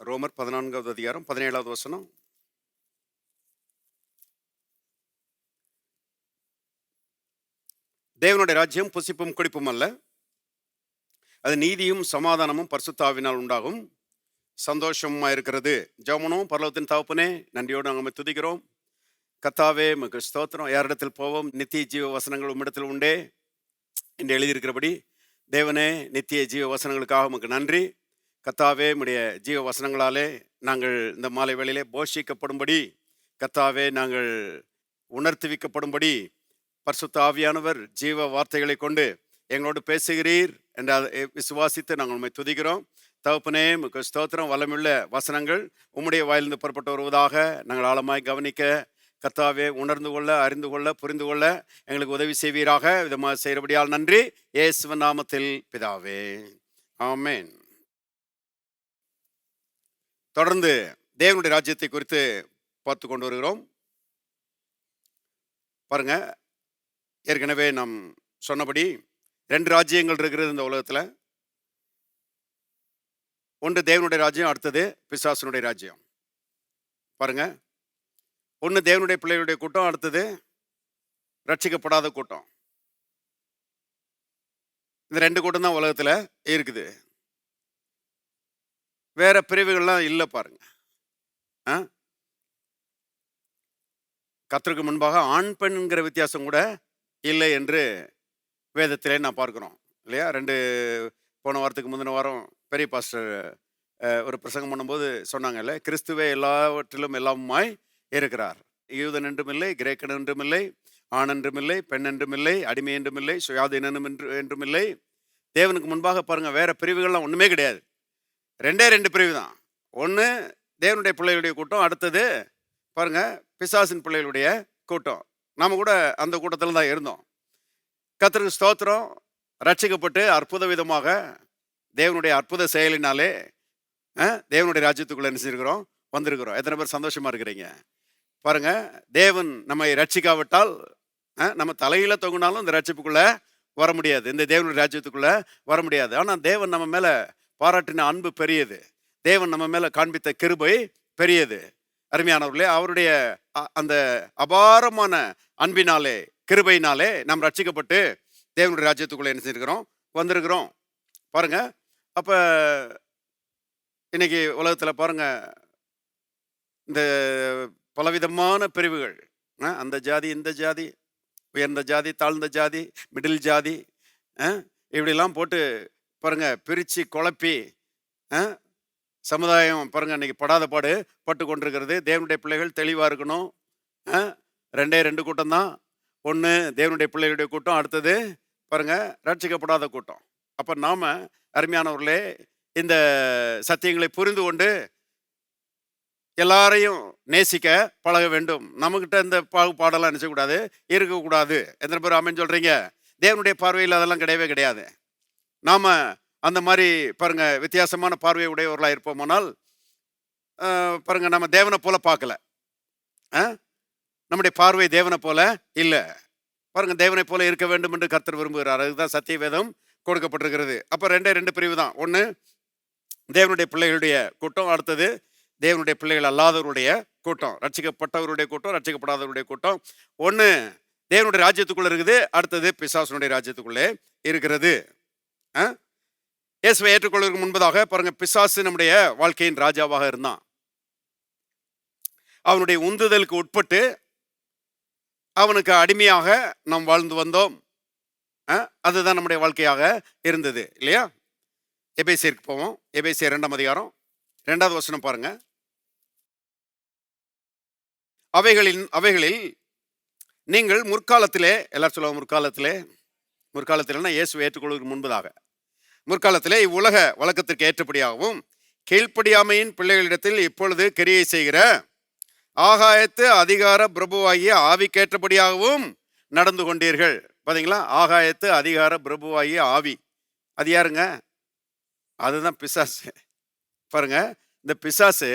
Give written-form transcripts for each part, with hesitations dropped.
ரோமர் 14வது அதிகாரம் 17வது வசனம். தேவனுடைய ராஜ்யம் புசிப்பும் குடிப்பும் அல்ல, அது நீதியும் சமாதானமும் பரிசுத்த ஆவியினால் உண்டாகும் சந்தோஷமா இருக்கிறது. ஜெபமனும். பரலோகத்தின் தகப்பனே, நன்றியோடு நாங்கள் துதிக்கிறோம். கர்த்தாவே, உமக்கு ஸ்தோத்திரம். யாரிடத்தில் போவோம்? நித்திய ஜீவ வசனங்கள் உம்மிடத்தில் உண்டே என்று எழுதியிருக்கிறபடி, தேவனே, நித்திய ஜீவ வசனங்களுக்காக உமக்கு நன்றி. கர்த்தாவே, உம்முடைய ஜீவ வசனங்களாலே நாங்கள் இந்த மாலை வேளையிலே போஷிக்கப்படும்படி, கர்த்தாவே, நாங்கள் உணர்த்துவிக்கப்படும்படி பரிசுத்த ஆவியானவர் ஜீவ வார்த்தைகளை கொண்டு எங்களோடு பேசுகிறீர் என்று விசுவாசித்து நாங்கள் உண்மை துதிக்கிறோம். தகப்பனே, உமக்கு ஸ்தோத்திரம். வல்லமுள்ள வசனங்கள் உம்முடைய வாயிலிருந்து புறப்பட்டு வருவதாக நாங்கள் ஆழமாய் கவனிக்க, கர்த்தாவே, உணர்ந்து கொள்ள, அறிந்து கொள்ள, புரிந்து கொள்ள எங்களுக்கு உதவி செய்வீராக. விதமாக செய்கிறபடியால் நன்றி. இயேசுவின் நாமத்தில் பிதாவே, ஆமென். தொடர்ந்து தேவனுடைய ராஜ்யத்தை குறித்து பார்த்து கொண்டு வருகிறோம். பாருங்க, ஏற்கனவே நாம் சொன்னபடி 2 ராஜ்யங்கள் இருக்கிறது இந்த உலகத்தில். ஒன்று தேவனுடைய ராஜ்யம், அடுத்தது பிசாசனுடைய ராஜ்யம். பாருங்க, ஒன்று தேவனுடைய பிள்ளைகளுடைய கூட்டம், அடுத்தது ரட்சிக்கப்படாத கூட்டம். இந்த 2 கூட்டம் தான் உலகத்தில் இருக்குது. வேற பிரிவுகள்லாம் இல்லை. பாருங்க, கர்த்தருக்கு முன்பாக ஆண் பெண்ங்கிற வித்தியாசம் கூட இல்லை என்று வேதத்திலே நான் பார்க்கிறோம் இல்லையா. போன வாரத்துக்கு முந்தின வாரம் பெரிய பாஸ்டர் ஒரு பிரசங்கம் பண்ணும்போது சொன்னாங்கல்ல, கிறிஸ்துவே எல்லாவற்றிலும் எல்லாமாய் இருக்கிறார். யூதன் என்றும் இல்லை, கிரேக்கன் என்றும் இல்லை, ஆண் என்றும் இல்லை, பெண் என்றும் இல்லை, அடிமை என்றும் இல்லை, சுயாதீனம் என்றும் இல்லை. தேவனுக்கு முன்பாக பாருங்க, வேற பிரிவுகள்லாம் ஒண்ணுமே கிடையாது. 2 பிரிவு தான். ஒன்று தேவனுடைய பிள்ளைகளுடைய கூட்டம், அடுத்தது பாருங்க பிசாசின் பிள்ளைகளுடைய கூட்டம். நாம கூட அந்த கூட்டத்தில் தான் இருந்தோம். கர்த்தருக்கு ஸ்தோத்திரம். ரட்சிக்கப்பட்டு அற்புத விதமாக தேவனுடைய அற்புத செயலினாலே தேவனுடைய ராஜ்யத்துக்குள்ள என்ன செஞ்சிருக்கிறோம்? வந்திருக்கிறோம். எத்தனை பேர் சந்தோஷமா இருக்கிறீங்க? பாருங்க, தேவன் நம்மை ரட்சிக்காவிட்டால் நம்ம தலையில தொங்கினாலும் இந்த ரட்சிப்புக்குள்ள வர முடியாது, இந்த தேவனுடைய ராஜ்யத்துக்குள்ள வர முடியாது. ஆனால் தேவன் நம்ம மேல பாராட்டின அன்பு பெரியது. தேவன் நம்ம மேல காண்பித்த கிருபை பெரியது. அருமையானவர்களே, அவருடைய அந்த அபாரமான அன்பினாலே, கிருபையினாலே நாம் ரட்சிக்கப்பட்டு தேவனுடைய ராஜ்யத்துக்குள்ள என்ன செஞ்சிருக்கிறோம்? வந்திருக்கிறோம். பாருங்க, அப்ப இன்னைக்கு உலகத்தில் பாருங்க, இந்த பலவிதமான பிரிவுகள், அந்த ஜாதி, இந்த ஜாதி, உயர்ந்த ஜாதி, தாழ்ந்த ஜாதி, மிடில் ஜாதி, இப்படிலாம் போட்டு பாருங்க பிரித்து குழப்பி சமுதாயம் பாருங்க இன்னைக்கு படாத பாடு பட்டு கொண்டிருக்கிறது. தேவனுடைய பிள்ளைகள் தெளிவாக இருக்கணும். 2 கூட்டம் தான். ஒன்று தேவனுடைய பிள்ளைகளுடைய கூட்டம், அடுத்தது பாருங்க ரட்சிக்கப்படாத கூட்டம். அப்போ நாம அருமையானவர்களே, இந்த சத்தியங்களை புரிந்து கொண்டு எல்லாரையும் நேசிக்க பழக வேண்டும். நம்மகிட்ட இந்த பாகுபாடெல்லாம் நினைச்சக்கூடாது, இருக்கக்கூடாது. எத்தனை பேர் ஆமென் சொல்றீங்க? தேவனுடைய பார்வையில் அதெல்லாம் கிடையவே கிடையாது. நாம அந்த மாதிரி பாருங்க வித்தியாசமான பார்வை உடையவர்களாக இருப்போமானால் பாருங்க நம்ம தேவனை போல பார்க்கல. நம்முடைய பார்வை தேவனை போல இல்லை. பாருங்க, தேவனை போல இருக்க வேண்டும் என்று கர்த்தர் விரும்புகிறார். அதுதான் சத்திய வேதம் கொடுக்கப்பட்டிருக்கிறது. அப்போ 2 பிரிவு தான். ஒன்று தேவனுடைய பிள்ளைகளுடைய கூட்டம், அடுத்தது தேவனுடைய பிள்ளைகள் அல்லாதவருடைய கூட்டம். ரட்சிக்கப்பட்டவருடைய கூட்டம், ரட்சிக்கப்படாதவருடைய கூட்டம். ஒன்று தேவனுடைய ராஜ்யத்துக்குள்ள இருக்குது, அடுத்தது பிசாசனுடைய ராஜ்யத்துக்குள்ளே இருக்கிறது. இயேசுவை ஏற்றுக்கொள்வதற்கு முன்பதாக பாருங்க, பிசாசு நம்முடைய வாழ்க்கையின் ராஜாவாக இருந்தான். அவனுடைய உந்துதலுக்கு உட்பட்டு அவனுக்கு அடிமையாக நாம் வாழ்ந்து வந்தோம். அதுதான் நம்முடைய வாழ்க்கையாக இருந்தது இல்லையா. எபேசியருக்கு போவோம். எபேசியர் 2ஆம் அதிகாரம் 2வது வசனம் பாருங்க. அவைகளில் நீங்கள் முற்காலத்திலே, எல்லாரும் சொல்லுவாங்க முற்காலத்திலேனா இயேசுவை ஏற்றுக்கொள்வதற்கு முன்பதாக, முற்காலத்திலே இவ்வுலக வழக்கத்திற்கு ஏற்றபடியாகவும் கீழ்ப்படியாமையின் பிள்ளைகளிடத்தில் இப்பொழுது கிரியை செய்கிற ஆகாயத்து அதிகார பிரபுவாகிய ஆவிக்கேற்றபடியாகவும் நடந்து கொண்டீர்கள். பார்த்தீங்களா, ஆகாயத்து அதிகார பிரபுவாகிய ஆவி, அது யாருங்க? அதுதான் பிசாசு. பாருங்க, இந்த பிசாசு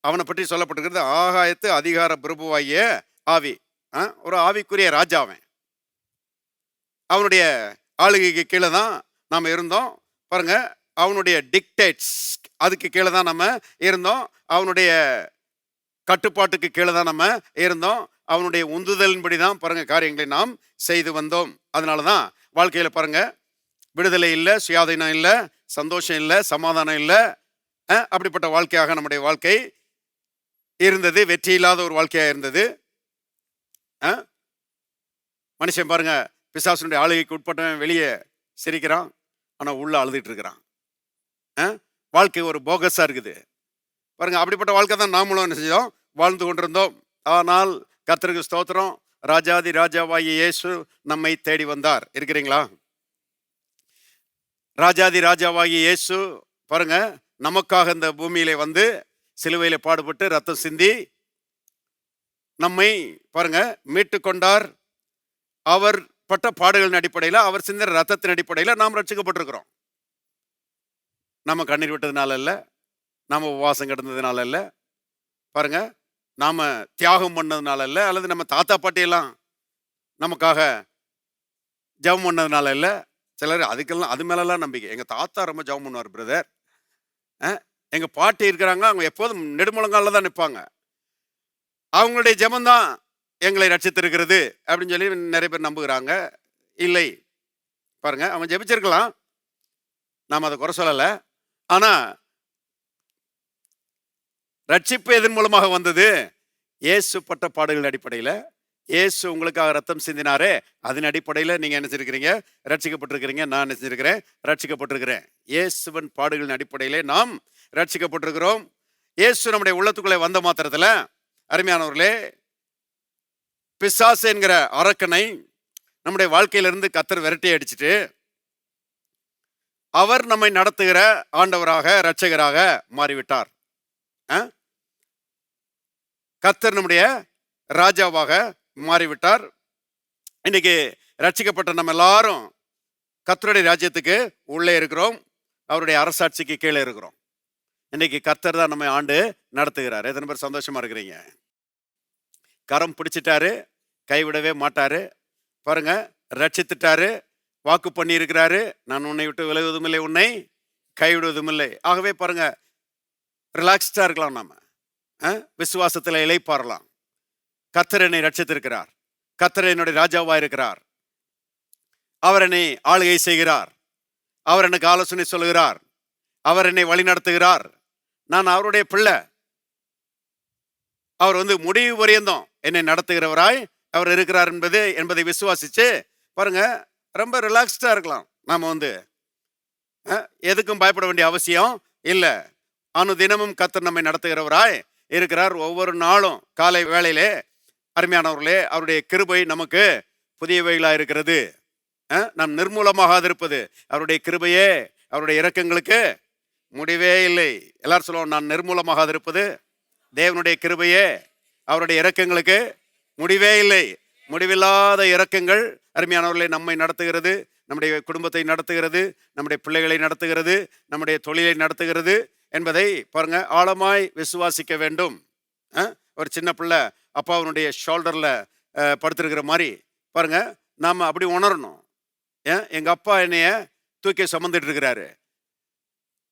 அவனை பற்றி சொல்லப்பட்டிருக்கிறது ஆகாயத்து அதிகார பிரபுவாகிய ஆவி. ஒரு ஆவிக்குரிய ராஜாவன். அவனுடைய ஆளுகைக்கு கீழே தான் நாம் இருந்தோம். பாருங்க, அவனுடைய டிக்டேட்ஸ் அதுக்கு கீழே தான் நம்ம இருந்தோம். அவனுடைய கட்டுப்பாட்டுக்கு கீழே தான் நம்ம இருந்தோம். அவனுடைய உந்துதலின்படி தான் பாருங்க காரியங்களை நாம் செய்து வந்தோம். அதனால தான் வாழ்க்கையில் பாருங்க விடுதலை இல்லை, சுயாதீனம் இல்லை, சந்தோஷம் இல்லை, சமாதானம் இல்லை. அப்படிப்பட்ட வாழ்க்கையாக நம்முடைய வாழ்க்கை இருந்தது. வெற்றி இல்லாத ஒரு வாழ்க்கையாக இருந்தது. மனுஷன் பாருங்க பிசாசுனுடைய ஆளுகைக்கு உட்பட்டவன் வெளியே சிரிக்கிறான், ஆனால் உள்ள அழுதுட்டு இருக்கிறான். வாழ்க்கை ஒரு போகஸா இருக்குது பாருங்க. அப்படிப்பட்ட வாழ்க்கை தான் நாமளும் என்ன செஞ்சோம், வாழ்ந்து கொண்டிருந்தோம். ஆனால் கர்த்தருக்கு ஸ்தோத்திரம், ராஜாதி ராஜாவாகிய இயேசு நம்மை தேடி வந்தார். இருக்கிறீங்களா? ராஜாதி ராஜாவாகிய இயேசு பாருங்க நமக்காக இந்த பூமியிலே வந்து சிலுவையில பாடுபட்டு ரத்தம் சிந்தி நம்மை பாருங்க மீட்டு கொண்டார். அவர் பட்ட பாடுகளின் அடிப்படையில், அவர் சிந்தின ரத்தத்தின் அடிப்படையில் நாம் ரட்சிக்கப்பட்டிருக்கிறோம். நம்ம கண்ணீர் விட்டதுனால இல்லை, நாம் உபவாசம் கிடந்ததுனால இல்லை, பாருங்க நாம் தியாகம் பண்ணதுனால இல்லை, அல்லது நம்ம தாத்தா பாட்டியெல்லாம் நமக்காக ஜெபம் பண்ணதுனால இல்லை. சிலர் அதுக்கெல்லாம் அது மேலெல்லாம் நம்பிக்கை. எங்கள் தாத்தா ரொம்ப ஜெபம் பண்ணுவார் பிரதர், எங்கள் பாட்டி இருக்கிறாங்க, அவங்க எப்போதும் நெடுமுழங்கால தான் நிற்பாங்க, அவங்களுடைய ஜெபம்தான் எங்களை ரட்சித்திருக்கிறது அப்படின்னு சொல்லி நிறைய பேர் நம்புகிறாங்க. இல்லை பாருங்க, அவன் ஜெபிச்சிருக்கலாம், நாம் அதை குறை சொல்லலை. ஆனால் ரட்சிப்பு எதன் மூலமாக வந்தது? இயேசு பட்ட பாடுகளின் அடிப்படையில். இயேசு உங்களுக்காக ரத்தம் சிந்தினாரே, அதன் அடிப்படையில் நீங்கள் என்ன செஞ்சிருக்கிறீங்க? ரட்சிக்கப்பட்டிருக்கிறீங்க. நான் என்ன செஞ்சிருக்கிறேன்? ரட்சிக்கப்பட்டிருக்கிறேன். இயேசுவின் பாடுகளின் அடிப்படையிலே நாம் ரட்சிக்கப்பட்டிருக்கிறோம். இயேசு நம்முடைய உள்ளத்துக்குள்ளே வந்த மாத்திரத்தில் அருமையானவர்களே, பிசாசு என்கிற அரக்கனை நம்முடைய வாழ்க்கையிலிருந்து கர்த்தர் விரட்டி அடிச்சுட்டு அவர் நம்மை நடத்துகிற ஆண்டவராக இரட்சகராக மாறிவிட்டார். கர்த்தர் நம்முடைய ராஜாவாக மாறிவிட்டார். இன்னைக்கு ரட்சிக்கப்பட்ட நம்ம எல்லாரும் கர்த்தருடைய ராஜ்யத்துக்கு உள்ளே இருக்கிறோம், அவருடைய அரசாட்சிக்கு கீழே இருக்கிறோம். இன்னைக்கு கர்த்தர் தான் நம்மை ஆண்டு நடத்துகிறார். எத்தனை பேர் சந்தோஷமா இருக்கிறீங்க? கரம் பிடிச்சிட்டாரு, கைவிடவே மாட்டாரு. பாருங்க, ரட்சித்துட்டாரு, வாக்கு பண்ணி இருக்கிறாரு, நான் உன்னை விட்டு விலகுவதும் இல்லை, உன்னை கைவிடுவதும் இல்லை. ஆகவே பாருங்க, ரிலாக்ஸ்டா இருக்கலாம், நாம விசுவாசத்தில் இளைப்பாறலாம். கர்த்தர் என்னை ரட்சித்திருக்கிறார், கர்த்தர் என்னுடைய ராஜாவா இருக்கிறார், அவர் என்னை ஆளுகை செய்கிறார், அவர் எனக்கு ஆலோசனை சொல்லுகிறார், அவர் என்னை வழி நடத்துகிறார், நான் அவருடைய பிள்ளை, அவர் வந்து முடிவு வரையந்தோம் என்னை நடத்துகிறவராய் அவர் இருக்கிறார் என்பதை விசுவாசிச்சு பாருங்க ரொம்ப ரிலாக்ஸ்டா இருக்கலாம். நாம வந்து எதுக்கும் பயப்பட வேண்டிய அவசியம் இல்லை. அனுதினமும் கர்த்தர் நம்மை நடத்துகிறவராய் இருக்கிறார். ஒவ்வொரு நாளும் காலை வேளையிலே அருமையானவர்களே, அவருடைய கிருபை நமக்கு புதியவைகளா இருக்கிறது. நாம் நிர்மூலமாகாது இருப்பது அவருடைய கிருபையே, அவருடைய இரக்கங்களுக்கு முடிவே இல்லை. எல்லாரும் சொல்லுவோம், நான் நிர்மூலமாகாது இருப்பது தேவனுடைய கிருபையே, அவருடைய இரக்கங்களுக்கு முடிவே இல்லை. முடிவில்லாத இரக்கங்கள் அருமையானவர்களே நம்மை நடத்துகிறது, நம்முடைய குடும்பத்தை நடத்துகிறது, நம்முடைய பிள்ளைகளை நடத்துகிறது, நம்முடைய தொழிலை நடத்துகிறது என்பதை பாருங்க ஆழமாய் விசுவாசிக்க வேண்டும். ஒரு சின்ன பிள்ளை அப்பாவுடைய ஷோல்டர்ல படுத்திருக்கிற மாதிரி பாருங்க நாம அப்படி உணரணும். எங்க அப்பா என்னைய தூக்கி சுமந்துட்டு இருக்கிறாரு,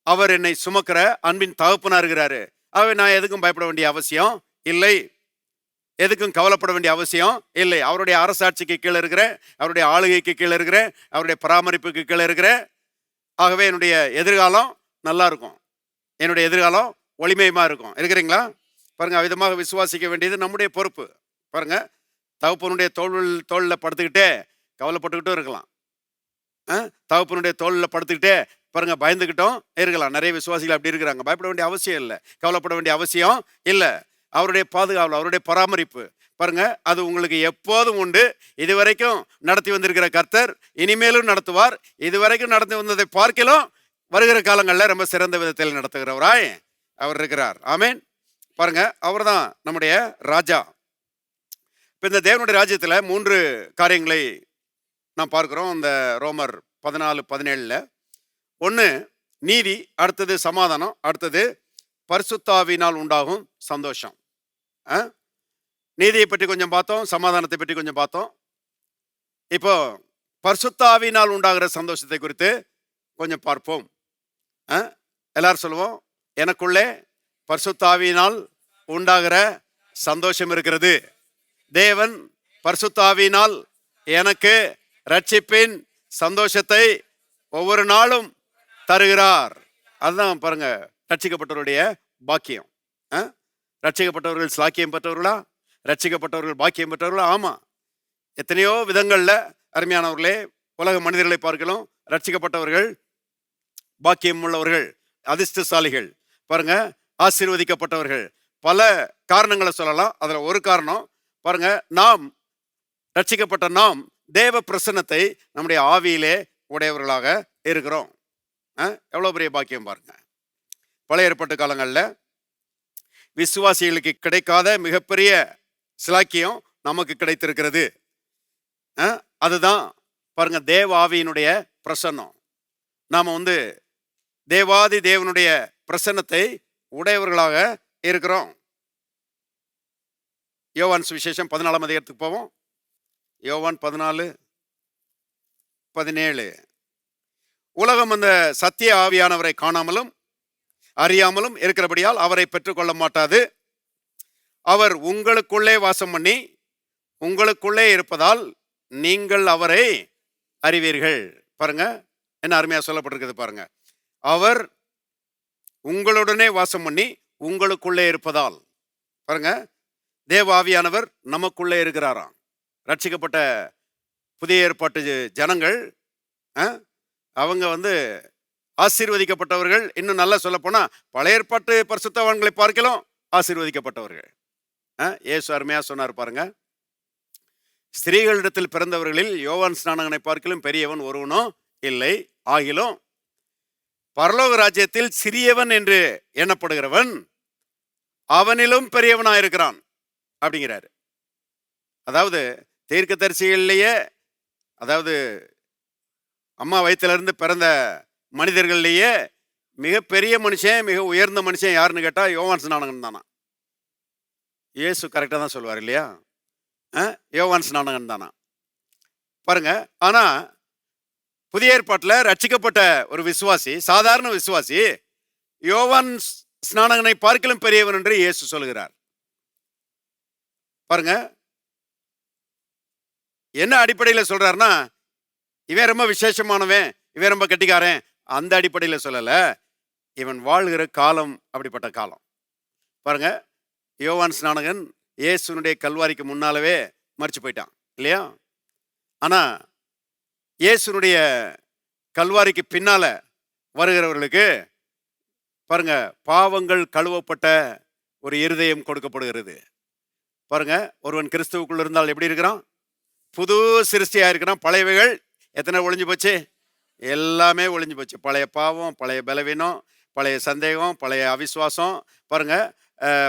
அவர் என்னை சுமக்கிற அன்பின் தகப்பனா இருக்கிறாரு. ஆகவே நான் எதுக்கும் பயப்பட வேண்டிய அவசியம் இல்லை, எதுக்கும் கவலைப்பட வேண்டிய அவசியம் இல்லை. அவருடைய அரசாட்சிக்கு கீழே இருக்கிறேன், அவருடைய ஆளுகைக்கு கீழே இருக்கிறேன், அவருடைய பராமரிப்புக்கு கீழே இருக்கிறேன். ஆகவே என்னுடைய எதிர்காலம் நல்லா இருக்கும், என்னுடைய எதிர்காலம் ஒளிமயமா இருக்கும். இருக்கிறீங்களா? பாருங்க, அவ்விதமாக விசுவாசிக்க வேண்டியது நம்முடைய பொறுப்பு. பாருங்க, தகப்பனுடைய தோளில் படுத்துக்கிட்டே கவலைப்பட்டுக்கிட்டும் இருக்கலாம், தகப்பனுடைய தோளில் படுத்துக்கிட்டே பாருங்க பயந்துக்கிட்டும் இருக்கலாம். நிறைய விசுவாசிகள் அப்படி இருக்கிறாங்க. பயப்பட வேண்டிய அவசியம் இல்லை, கவலைப்பட வேண்டிய அவசியம் இல்லை. அவருடைய பாதுகாவல், அவருடைய பராமரிப்பு பாருங்க அது உங்களுக்கு எப்போதும் உண்டு. இதுவரைக்கும் நடத்தி வந்திருக்கிற கர்த்தர் இனிமேலும் நடத்துவார். இதுவரைக்கும் நடத்தி வந்ததை பார்க்கலாம் வருகிற காலங்களில் ரொம்ப சிறந்த விதத்தில் நடத்துகிறவராய் அவர் இருக்கிறார். ஆமேன். பாருங்க, அவர் தான் நம்முடைய ராஜா. இப்போ இந்த தேவனுடைய ராஜ்யத்தில் 3 காரியங்களை நாம் பார்க்கிறோம். இந்த ரோமர் 14:17 ஒன்று நீதி, அடுத்தது சமாதானம், அடுத்தது பரிசுத்தாவினால் உண்டாகும் சந்தோஷம். நீதியை பற்றி கொஞ்சம் பார்த்தோம், சமாதானத்தை பற்றி கொஞ்சம் பார்த்தோம். இப்போ பரிசுத்தாவினால் உண்டாகிற சந்தோஷத்தை குறித்து கொஞ்சம் பார்ப்போம். ஆ? எல்லாரும் சொல்லுவோம், எனக்குள்ளே பரிசுத்தாவியினால் உண்டாகிற சந்தோஷம் இருக்கிறது. தேவன் பரிசுத்தாவியினால் எனக்கு ரட்சிப்பின் சந்தோஷத்தை ஒவ்வொரு நாளும் தருகிறார். அதுதான் பாருங்க ரட்சிக்கப்பட்டவருடைய பாக்கியம். ஆ? ரட்சிக்கப்பட்டவர்கள் ஸ்லாக்கியம் பெற்றவர்களா? ரட்சிக்கப்பட்டவர்கள் பாக்கியம் பெற்றவர்களா? ஆமா. எத்தனையோ விதங்கள்ல அருமையானவர்களே, உலக மனிதர்களை பார்க்கலாம், ரட்சிக்கப்பட்டவர்கள் பாக்கியம் உள்ளவர்கள், அதிர்ஷ்டசாலிகள், பாருங்க ஆசீர்வதிக்கப்பட்டவர்கள். பல காரணங்களை சொல்லலாம். அதுல ஒரு காரணம் பாருங்க, நாம் ரட்சிக்கப்பட்ட நாம் தேவ பிரசன்னத்தை நம்முடைய ஆவியிலே உடையவர்களாக இருக்கிறோம். எவ்வளவு பெரிய பாக்கியம் பாருங்க. பழைய ஏற்பாட்டு காலங்களில் விசுவாசிகளுக்கு கிடைக்காத மிகப்பெரிய சிலாக்கியம் நமக்கு கிடைத்திருக்கிறது. அதுதான் பாருங்க தேவ ஆவியினுடைய பிரசன்னம். நாம தேவாதி தேவனுடைய பிரசன்னத்தை உடையவர்களாக இருக்கிறோம். யோவான் சுவிசேஷம் 14 அதிகாரத்துக்கு போவோம். யோவான் 14:17. உலகம் அந்த சத்திய ஆவியானவரை காணாமலும் அறியாமலும் இருக்கிறபடியால் அவரை பெற்றுக்கொள்ள மாட்டாது. அவர் உங்களுக்குள்ளே வாசம் பண்ணி உங்களுக்குள்ளே இருப்பதால் நீங்கள் அவரை அறிவீர்கள். பாருங்க என்ன அருமையா சொல்லப்பட்டிருக்குது பாருங்க. அவர் உங்களுடனே வாசம் பண்ணி உங்களுக்குள்ளே இருப்பதால், பாருங்க தேவ ஆவியானவர் நமக்குள்ளே இருக்கிறாராம். ரட்சிக்கப்பட்ட புதிய ஏற்பாட்டு ஜனங்கள் அவங்க ஆசீர்வதிக்கப்பட்டவர்கள். இன்னும் நல்லா சொல்ல போனா பழைய ஏற்பாட்டு பரிசுத்தவான்களை பார்க்கலாம் ஆசீர்வதிக்கப்பட்டவர்கள். இயேசு அருமையா சொன்னார் பாருங்க, ஸ்திரீகளிடத்தில் பிறந்தவர்களில் யோவான் ஸ்நானகனை பார்க்கலும் பெரியவன் ஒருவனும் இல்லை, ஆகிலும் பரலோக ராஜ்யத்தில் சிறியவன் என்று எண்ணப்படுகிறவன் அவனிலும் பெரியவனாயிருக்கிறான் அப்படிங்கிறாரு. அதாவது தீர்க்கதரிசிகளிலேயே, அதாவது அம்மா வயிற்றிலிருந்து பிறந்த மனிதர்கள்லேயே மிகப்பெரிய மனுஷன், மிக உயர்ந்த மனுஷன் யாருன்னு கேட்டா யோவான் ஸ்நானகன் தானா. இயேசு கரெக்டாக தான் சொல்லுவார் இல்லையா? யோவான் ஸ்நானகன் தானா பாருங்க. ஆனா புதிய ஏற்பாட்டில் ரட்சிக்கப்பட்ட ஒரு விசுவாசி, சாதாரண விசுவாசி, யோவான் ஸ்நானகனை பார்க்கலும் பெரியவன் என்று இயேசு சொல்கிறார். பாருங்க என்ன அடிப்படையில் சொல்றாருன்னா, இவன் ரொம்ப விசேஷமானவன், இவன் ரொம்ப கெட்டிக்காரன், அந்த அடிப்படையில் சொல்லல. இவன் வாழ்கிற காலம் அப்படிப்பட்ட காலம். பாருங்க யோவான் ஸ்நானகன் இயேசுனுடைய கல்வாரிக்கு முன்னாலவே மரிச்சு போயிட்டான் இல்லையா? ஆனா இயேசுனுடைய கல்வாரிக்கு பின்னால வருகிறவர்களுக்கு பாருங்க பாவங்கள் கழுவப்பட்ட ஒரு இருதயம் கொடுக்கப்படுகிறது. பாருங்க ஒருவன் கிறிஸ்துவுக்குள்ள இருந்தால் எப்படி இருக்கிறான்? புது சிருஷ்டியா இருக்கிறான். பழையவைகள் எத்தனை ஒளிஞ்சு போச்சு? எல்லாமே ஒளிஞ்சு போச்சு. பழைய பாவம், பழைய பலவீனம், பழைய சந்தேகம், பழைய அவிசுவாசம், பாருங்க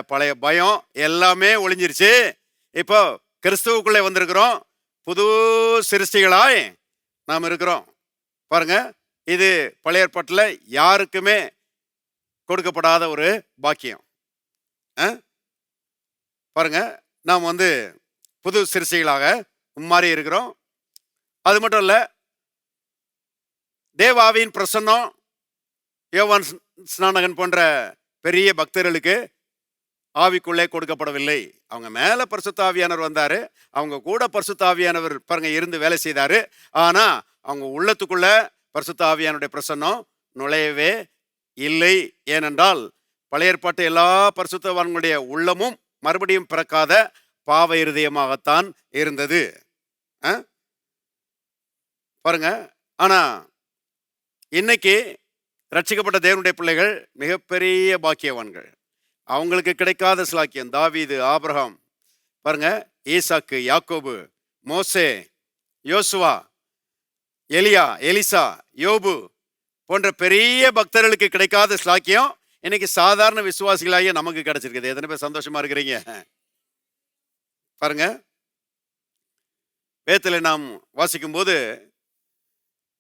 பழைய பயம் எல்லாமே ஒளிஞ்சிருச்சு. இப்போ கிறிஸ்துவுக்குள்ளே வந்திருக்கிறோம், புது சிருஷ்டிகளாய் நாம் இருக்கிறோம். பாருங்க இது பழைய ஏற்பாட்டில் யாருக்குமே கொடுக்கப்படாத ஒரு பாக்கியம். பாருங்க நாம் புது சிருஷ்டிகளாக மாறி இருக்கிறோம். அது மட்டும் இல்ல, தேவாவின் பிரசன்னம் யோவான் ஸ்நானகன் போன்ற பெரிய பக்தர்களுக்கு ஆவிக்குள்ளே கொடுக்கப்படவில்லை. அவங்க மேல பரிசுத்த ஆவியானவர் வந்தாரு, அவங்க கூட பரிசுத்த ஆவியானவர் பாருங்க இருந்து வேலை செய்தாரு. ஆனா அவங்க உள்ளத்துக்குள்ள பரிசுத்த ஆவியானுடைய பிரசன்னம் நுழையவே இல்லை. ஏனென்றால் பழைய ஏற்பாட்டு எல்லா பரிசுத்தவான்களுடைய உள்ளமும் மறுபடியும் பிறக்காத பாவ இருதயமாகத்தான் இருந்தது. பாருங்க ஆனா இன்னைக்கு ரட்சிக்கப்பட்ட தேவனுடைய பிள்ளைகள் மிகப்பெரிய பாக்கியவான்கள். அவங்களுக்கு கிடைக்காத சிலாக்கியம் தாவீது, ஆபிரகாம், பாருங்க ஈசாக்கு, யாக்கோபு, மோசே, யோசுவா, எலியா, எலிசா, யோபு போன்ற பெரிய பக்தர்களுக்கு கிடைக்காத சிலாக்கியம் இன்னைக்கு சாதாரண விசுவாசிகளாகிய நமக்கு கிடைச்சிருக்குது. எத்தனை பேர் சந்தோஷமா இருக்கிறீங்க? பாருங்க வேதத்தில் நாம் வாசிக்கும் போது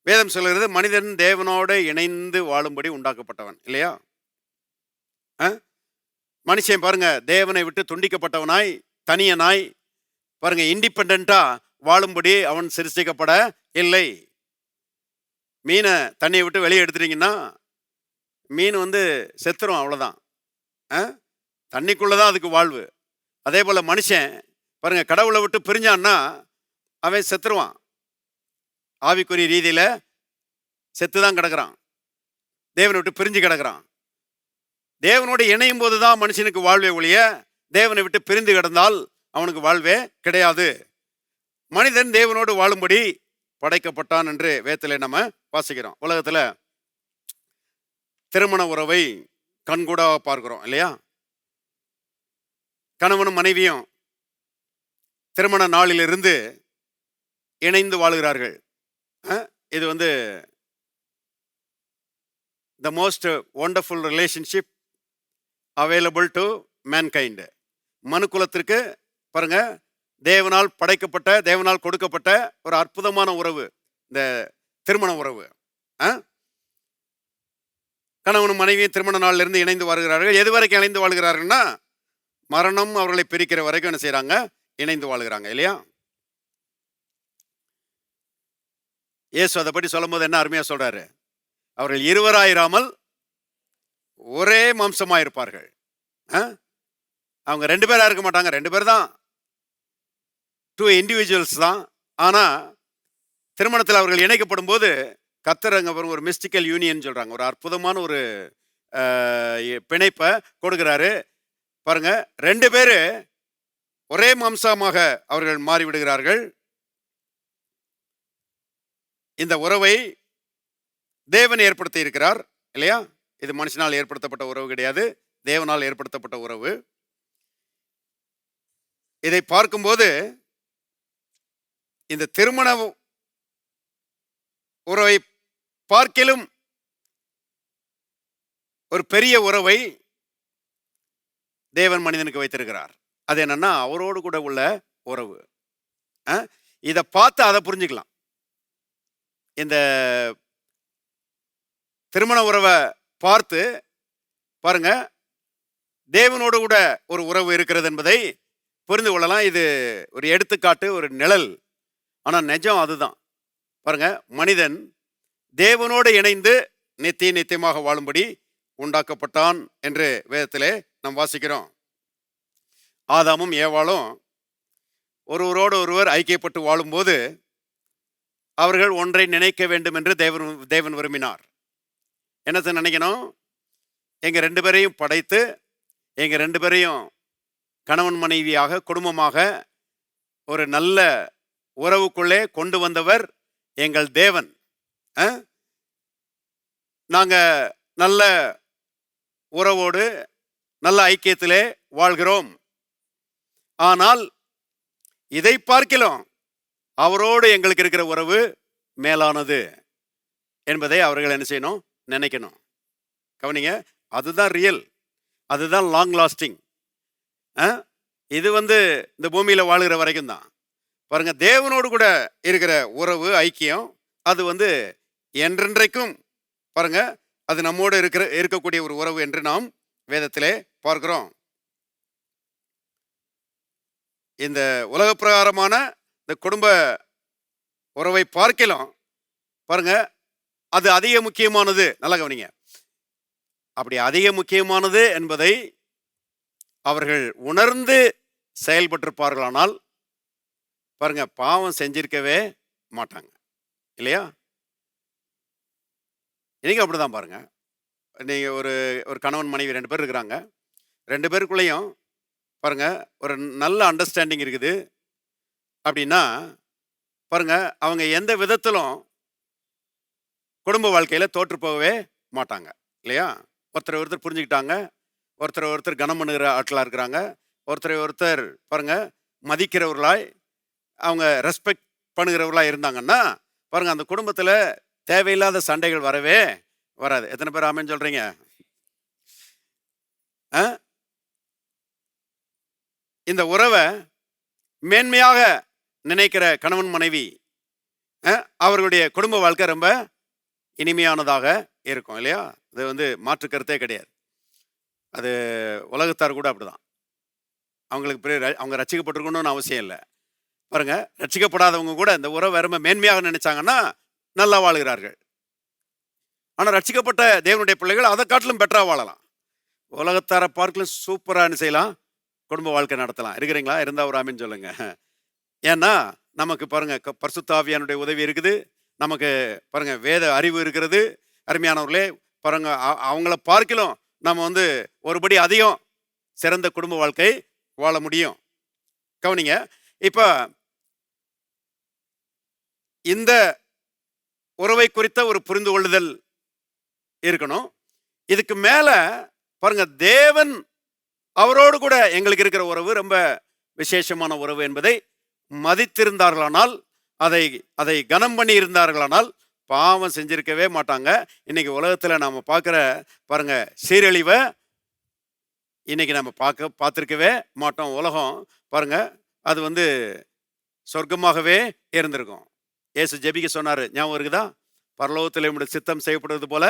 வேதம் சொல்கிறது, மனிதன் தேவனோடு இணைந்து வாழும்படி உண்டாக்கப்பட்டவன் இல்லையா? மனுஷன் பாருங்க தேவனை விட்டு துண்டிக்கப்பட்டவனாய், தனியனாய், பாருங்க இண்டிபெண்டா வாழும்படி அவன் சிருஷ்டிக்கப்பட இல்லை. மீனை தண்ணியை விட்டு வெளியே எடுத்துட்டீங்கன்னா மீன் வந்து செத்துரும், அவ்வளோதான். தண்ணிக்குள்ளே தான் அதுக்கு வாழ்வு. அதே போல் மனுஷன் பாருங்க, கடவுளை விட்டு பிரிஞ்சான்னா அவன் செத்துருவான். ஆவிக்குரிய ரீதியில் செத்து தான் கிடக்கிறான், தேவனை விட்டு பிரிஞ்சு கிடக்கிறான். தேவனோடு இணையும் போது தான் மனுஷனுக்கு வாழ்வே ஒழிய, தேவனை விட்டு பிரிந்து கிடந்தால் அவனுக்கு வாழ்வே கிடையாது. மனிதன் தேவனோடு வாழும்படி படைக்கப்பட்டான் என்று வேதத்தில் நம்ம வாசிக்கிறோம். உலகத்தில் திருமண உறவை கண்கூட பார்க்கிறோம் இல்லையா? கணவனும் மனைவியும் திருமண நாளிலிருந்து இணைந்து வாழுகிறார்கள். இது வந்து the most wonderful relationship available to mankind. மனுக்குலத்திற்கு பாருங்க, தேவனால் படைக்கப்பட்ட, தேவனால் கொடுக்கப்பட்ட ஒரு அற்புதமான உறவு இந்த திருமண உறவு. கணவனும் மனைவியும் திருமண நாளில் இருந்து இணைந்து வாழ்கிறார்கள். எது வரைக்கும் இணைந்து வாழ்கிறார்கள்னா, மரணம் அவர்களை பிரிக்கிற வரைக்கும் என்ன செய்யறாங்க? இணைந்து வாழ்கிறாங்க இல்லையா? இயேசு அதை பற்றி சொல்லும் போது என்ன அருமையா சொல்றாரு? அவர்கள் இருவராயிராமல் ஒரே மாம்சமாக இருப்பார்கள். அவங்க 2 பேரா இருக்க மாட்டாங்க, 2 பேர் தான், 2 இண்டிவிஜுவல்ஸ் தான். ஆனால் திருமணத்தில் அவர்கள் இணைக்கப்படும் போது கர்த்தர் அங்கே ஒரு மிஸ்டிக்கல் யூனியன் சொல்றாங்க, ஒரு அற்புதமான ஒரு பிணைப்பை கொடுக்கிறாரு. பாருங்க, 2 பேர் ஒரே மாம்சமாக அவர்கள் மாறிவிடுகிறார்கள். இந்த உறவை தேவன் ஏற்படுத்தி இருக்கிறார் இல்லையா? இது மனுஷனால் ஏற்படுத்தப்பட்ட உறவு கிடையாது, தேவனால் ஏற்படுத்தப்பட்ட உறவு. இதை பார்க்கும்போது இந்த திருமண உறவை பார்க்கிலும் ஒரு பெரிய உறவை தேவன் மனிதனுக்கு வைத்திருக்கிறார். அது என்னன்னா, அவரோடு கூட உள்ள உறவு. இதை பார்த்து அதை புரிஞ்சுக்கலாம். இந்த திருமண உறவை பார்த்து பாருங்க, தேவனோடு கூட ஒரு உறவு இருக்கிறது என்பதை புரிந்து கொள்ளலாம். இது ஒரு எடுத்துக்காட்டு, ஒரு நிழல். ஆனால் நிஜம் அதுதான். பாருங்க, மனிதன் தேவனோடு இணைந்து நித்தியமாக வாழும்படி உண்டாக்கப்பட்டான் என்று வேதத்திலே நாம் வாசிக்கிறோம். ஆதாமும் ஏவாளும் ஒருவரோடு ஒருவர் ஐக்கியப்பட்டு வாழும்போது அவர்கள் ஒன்றை நினைக்க வேண்டும் என்று தேவன் விரும்பினார். என்னத்தை நினைக்கணும்? எங்க 2 பேரையும் படைத்து எங்க 2 பேரையும் கணவன் மனைவியாக, குடும்பமாக ஒரு நல்ல உறவுக்குள்ளே கொண்டு வந்தவர் எங்கள் தேவன். நாங்க நல்ல உறவோடு நல்ல ஐக்கியத்திலே வாழ்கிறோம். ஆனால் இதை பார்க்கலாம் அவரோடு எங்களுக்கு இருக்கிற உறவு மேலானது என்பதை அவர்கள் என்ன செய்யணும்? நினைக்கணும். கவனிங்க, அதுதான் ரியல், அதுதான் லாங் லாஸ்டிங். இது இந்த பூமியில வாழுகிற வரைக்கும் தான். பாருங்க, தேவனோடு கூட இருக்கிற உறவு, ஐக்கியம், அது என்றென்றைக்கும் பாருங்க, அது நம்மோடு இருக்கக்கூடிய ஒரு உறவு என்று நாம் வேதத்திலே பார்க்கிறோம். இந்த உலக பிரகாரமான இந்த குடும்ப உறவை பார்க்கலாம் பாருங்க, அது அதிக முக்கியமானது. நல்லா கவனிங்க, அப்படி அதிக முக்கியமானது என்பதை அவர்கள் உணர்ந்து செயல்பட்டிருப்பார்களானால் பாருங்க, பாவம் செஞ்சிருக்கவே மாட்டாங்க இல்லையா? இன்னைக்கு அப்படிதான். பாருங்க, நீங்க ஒரு கணவன் மனைவி 2 பேர் இருக்கிறாங்க. 2 பேருக்குள்ளேயும் பாருங்க ஒரு நல்ல அண்டர்ஸ்டாண்டிங் இருக்குது அப்படின்னா பாருங்க, அவங்க எந்த விதத்திலும் குடும்ப வாழ்க்கையில தோற்று போகவே மாட்டாங்க இல்லையா? ஒருத்தர் புரிஞ்சுக்கிட்டாங்க, ஒருத்தர் கனம் பண்ணுகிற ஆட்களாக இருக்கிறாங்க, ஒருத்தர் பாருங்க மதிக்கிறவர்களாய், அவங்க ரெஸ்பெக்ட் பண்ணுகிறவர்களாக இருந்தாங்கன்னா பாருங்க, அந்த குடும்பத்தில் தேவையில்லாத சண்டைகள் வரவே வராது. எத்தனை பேர் ஆமென் சொல்றீங்க? இந்த உறவை மேன்மையாக நினைக்கிற கணவன் மனைவி அவர்களுடைய குடும்ப வாழ்க்கை ரொம்ப இனிமையானதாக இருக்கும் இல்லையா? அது மாற்று கருத்தே கிடையாது. அது உலகத்தார் கூட அப்படிதான். அவங்க ரட்சிக்கப்பட்டிருக்கணும்னு அவசியம் இல்லை. பாருங்க, ரட்சிக்கப்படாதவங்க கூட இந்த உறவை ரொம்ப மேன்மையாக நினைச்சாங்கன்னா நல்லா வாழ்கிறார்கள். ஆனால் ரட்சிக்கப்பட்ட தேவனுடைய பிள்ளைகள் அதை காட்டிலும் பெட்டராக வாழலாம். உலகத்தார பார்க்கலும் சூப்பராக என்ன செய்யலாம், குடும்ப வாழ்க்கை நடத்தலாம். இருக்கிறீங்களா? இருந்தால் ஒரு ஆமீன் சொல்லுங்க. ஏன்னா நமக்கு பாருங்க பரிசுத்த ஆவியானுடைய உதவி இருக்குது, நமக்கு பாருங்க வேத அறிவு இருக்கிறது. அருமையானவர்களே பாருங்க, அவங்கள பார்க்கலாம் நம்ம ஒருபடி அதிகம் சிறந்த குடும்ப வாழ்க்கை வாழ முடியும். கவனிங்க, இப்ப இந்த உறவை குறித்த ஒரு புரிந்து கொள்ளுதல் இருக்கணும். இதுக்கு மேல பாருங்க, தேவன் அவரோடு கூட எங்களுக்கு இருக்கிற உறவு ரொம்ப விசேஷமான உறவு என்பதை மதித்திருந்தார்களானால், அதை கனம் பண்ணி இருந்தார்களானால் பாவம் செஞ்சிருக்கவே மாட்டாங்க. இன்னைக்கு உலகத்துல நாம பார்க்கிற பாருங்க சீரழிவை இன்னைக்கு நம்ம பார்த்திருக்கவே மாட்டோம். உலகம் பாருங்க அது சொர்க்கமாகவே இருந்திருக்கும். இயேசு ஜெபிக்க சொன்னாரு, ஞாபகம் இருக்குதா? பரலோகத்தில் உம்முடைய சித்தம் செய்யப்படுவது போல,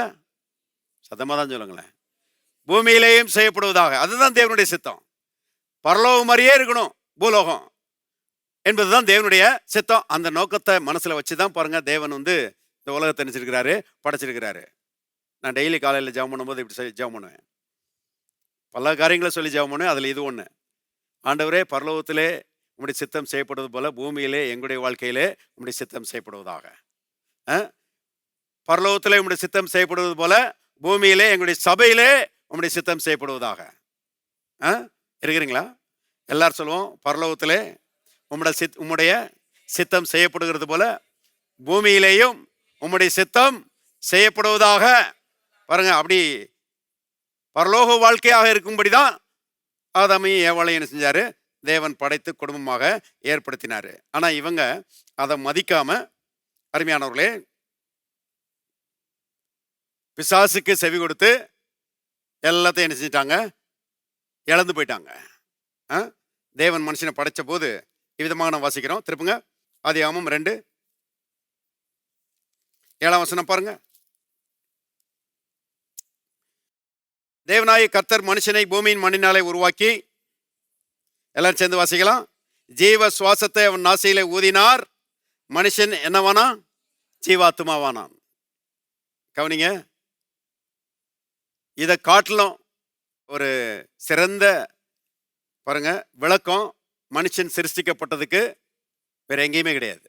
சத்தமா தான் சொல்லுங்களேன், பூமியிலேயும் செய்யப்படுவதாக. அதுதான் தேவனுடைய சித்தம். பரலோகம் மாதிரியே இருக்கணும் பூலோகம் என்பதுதான் தேவனுடைய சித்தம். அந்த நோக்கத்தை மனசுல வச்சுதான் பாருங்க தேவன் இந்த உலகத்தை நினைச்சிருக்கிறாரு, படைச்சிருக்கிறாரு. நான் டெய்லி காலையில் ஜெபம் பண்ணும்போது இப்படி சொல்லி ஜெபம் பண்ணுவேன். பல காரியங்களை சொல்லி ஜெபம் பண்ணுவேன். அதில் இது ஒன்று, ஆண்டவரே பரலோகத்திலே உம்முடைய சித்தம் செய்யப்படுவது போல பூமியிலே எங்களுடைய வாழ்க்கையிலே உம்முடைய சித்தம் செய்யப்படுவதாக. பரலோகத்திலே உம்முடைய சித்தம் செய்யப்படுவது போல பூமியிலே எங்களுடைய சபையிலே உம்முடைய சித்தம் செய்யப்படுவதாக. இருக்கிறீங்களா? எல்லாரும் சொல்லுவோம், பரலோகத்திலே உம்முடைய சித்தம் செய்யப்படுகிறது போல பூமியிலேயும் உம்முடைய சித்தம் செய்யப்படுவதாக. பாருங்க, அப்படி பரலோக வாழ்க்கையாக இருக்கும்படிதான் ஆதாமையும் ஏவாளையும் என்ன செஞ்சாரு, தேவன் படைத்து குடும்பமாக ஏற்படுத்தினாரு. ஆனா இவங்க அதை மதிக்காம, அருமையானவர்களே, பிசாசுக்கு செவி கொடுத்து எல்லாத்தையும் என்ன செஞ்சிட்டாங்க, இழந்து போயிட்டாங்க. தேவன் மனுஷனை படைச்ச போது இவ்விதமாக நான் வாசிக்கிறோம். திருப்புங்க ஆதியாகமம் 2:7 பாருங்க. தேவனாகிய கர்த்தர் மனுஷனை பூமியின் மண்ணினாலே உருவாக்கி, எல்லாரும் சேர்ந்து வாசிக்கலாம், ஜீவ சுவாசத்தை அவன் நாசியிலே ஊதினார், மனுஷன் என்னவானா, ஜீவாத்மாவானான். கவனிங்க, இதை காட்டிலும் ஒரு சிறந்த பாருங்க விளக்கம் மனுஷன் சிருஷ்டிக்கப்பட்டதுக்கு வேற எங்கேயுமே கிடையாது.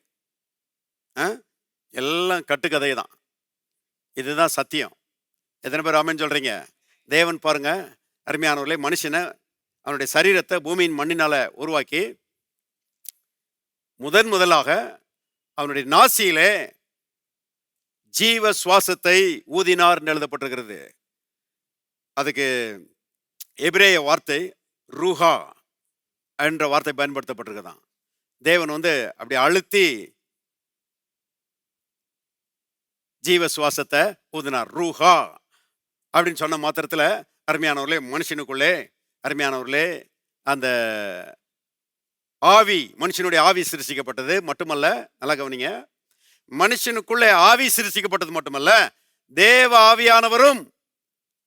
எல்லாம் கட்டுக்கதை தான். இதுதான் சத்தியம். எத்தனை பேர் ஆமென் சொல்றீங்க? தேவன் பாருங்க, அருமையானவர்களே, மனுஷனை அவனுடைய சரீரத்தை பூமியின் மண்ணினால உருவாக்கி முதலாக அவனுடைய நாசியிலே ஜீவ சுவாசத்தை ஊதினார் எழுதப்பட்டிருக்கிறது. அதுக்கு எபிரேய வார்த்தை ரூஹா என்ற வார்த்தை பயன்படுத்தப்பட்டிருக்குதான். தேவன் அப்படி அழுத்தி ஜீவ சுவாசத்தை ஊதினார், ரூஹா அப்படின்னு சொன்ன மாத்திரத்தில், அருமையானவர்களே, மனுஷனுக்குள்ளே அருமையானவர்களே அந்த ஆவி, மனுஷனுடைய ஆவி சிருஷ்டிக்கப்பட்டது மட்டுமல்ல, நல்லா கவனிங்க, மனுஷனுக்குள்ளே ஆவி சிருஷ்டிக்கப்பட்டது மட்டுமல்ல, தேவ ஆவியானவரும்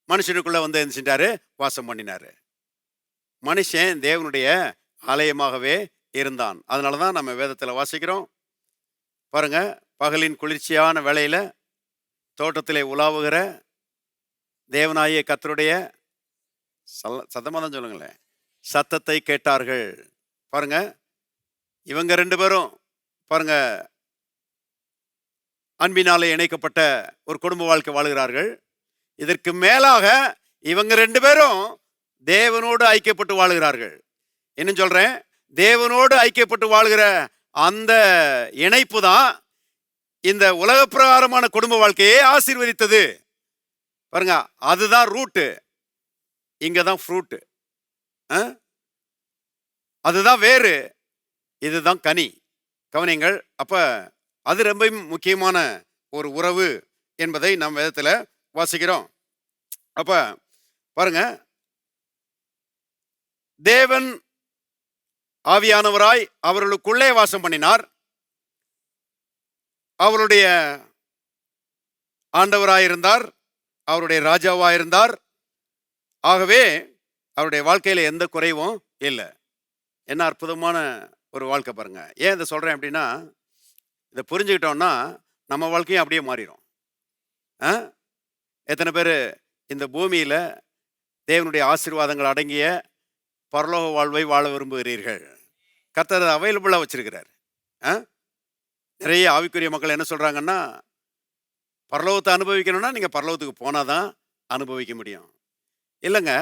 மனுஷனுக்குள்ள என்ன செஞ்சாரு, வாசம் பண்ணினாரு. மனுஷன் தேவனுடைய ஆலயமாகவே இருந்தான். அதனாலதான் நம்ம வேதத்தில் வாசிக்கிறோம் பாருங்க, பகலின் குளிர்ச்சியான வேளையில தோட்டத்திலே உலாவுகிற தேவனாகிய கர்த்தருடைய சத்தமா தான் சொல்லுங்களேன், சத்தத்தை கேட்டார்கள். பாருங்க, இவங்க 2 பேரும் பாருங்க அன்பினாலே இணைக்கப்பட்ட ஒரு குடும்ப வாழ்க்கை வாழுகிறார்கள். இதற்கு மேலாக இவங்க 2 பேரும் தேவனோடு ஐக்கியப்பட்டு வாழுகிறார்கள். என்ன சொல்றேன், தேவனோடு ஐக்கியப்பட்டு வாழ்கிற அந்த இணைப்பு தான் இந்த உலக பிரகாரமான குடும்ப வாழ்க்கையை ஆசீர்வதித்தது. பாருங்க, அதுதான் ரூட்டு, இங்கதான் ஃப்ரூட்டு. அதுதான் வேறு, இதுதான் கனி. கவனிங்கள். அப்ப அது ரொம்ப முக்கியமான ஒரு உறவு என்பதை நாம் வேதத்தில் வாசிக்கிறோம். அப்ப பாருங்க, தேவன் ஆவியானவராய் அவர்களுக்குள்ளே வாசம் பண்ணினார். அவருடைய ஆண்டவராயிருந்தார், அவருடைய ராஜாவாயிருந்தார். ஆகவே அவருடைய வாழ்க்கையில எந்த குறைவும் இல்லை. என்ன அற்புதமான ஒரு வாழ்க்கை பாருங்க. ஏன் இதை சொல்றேன் அப்படின்னா, இதை புரிஞ்சுக்கிட்டோம்னா நம்ம வாழ்க்கையும் அப்படியே மாறிடும். எத்தனை பேர் இந்த பூமியில் தேவனுடைய ஆசீர்வாதங்கள் அடங்கிய பரலோக வாழ்வை வாழ விரும்புகிறீர்கள்? கர்த்தர் அவைலபிளாக வச்சிருக்கிறார். நிறைய ஆவிக்குரிய மக்கள் என்ன சொல்கிறாங்கன்னா, பரலோகத்தை அனுபவிக்கணும்னா நீங்கள் பரலோகத்துக்கு போனால் தான் அனுபவிக்க முடியும். இல்லைங்க,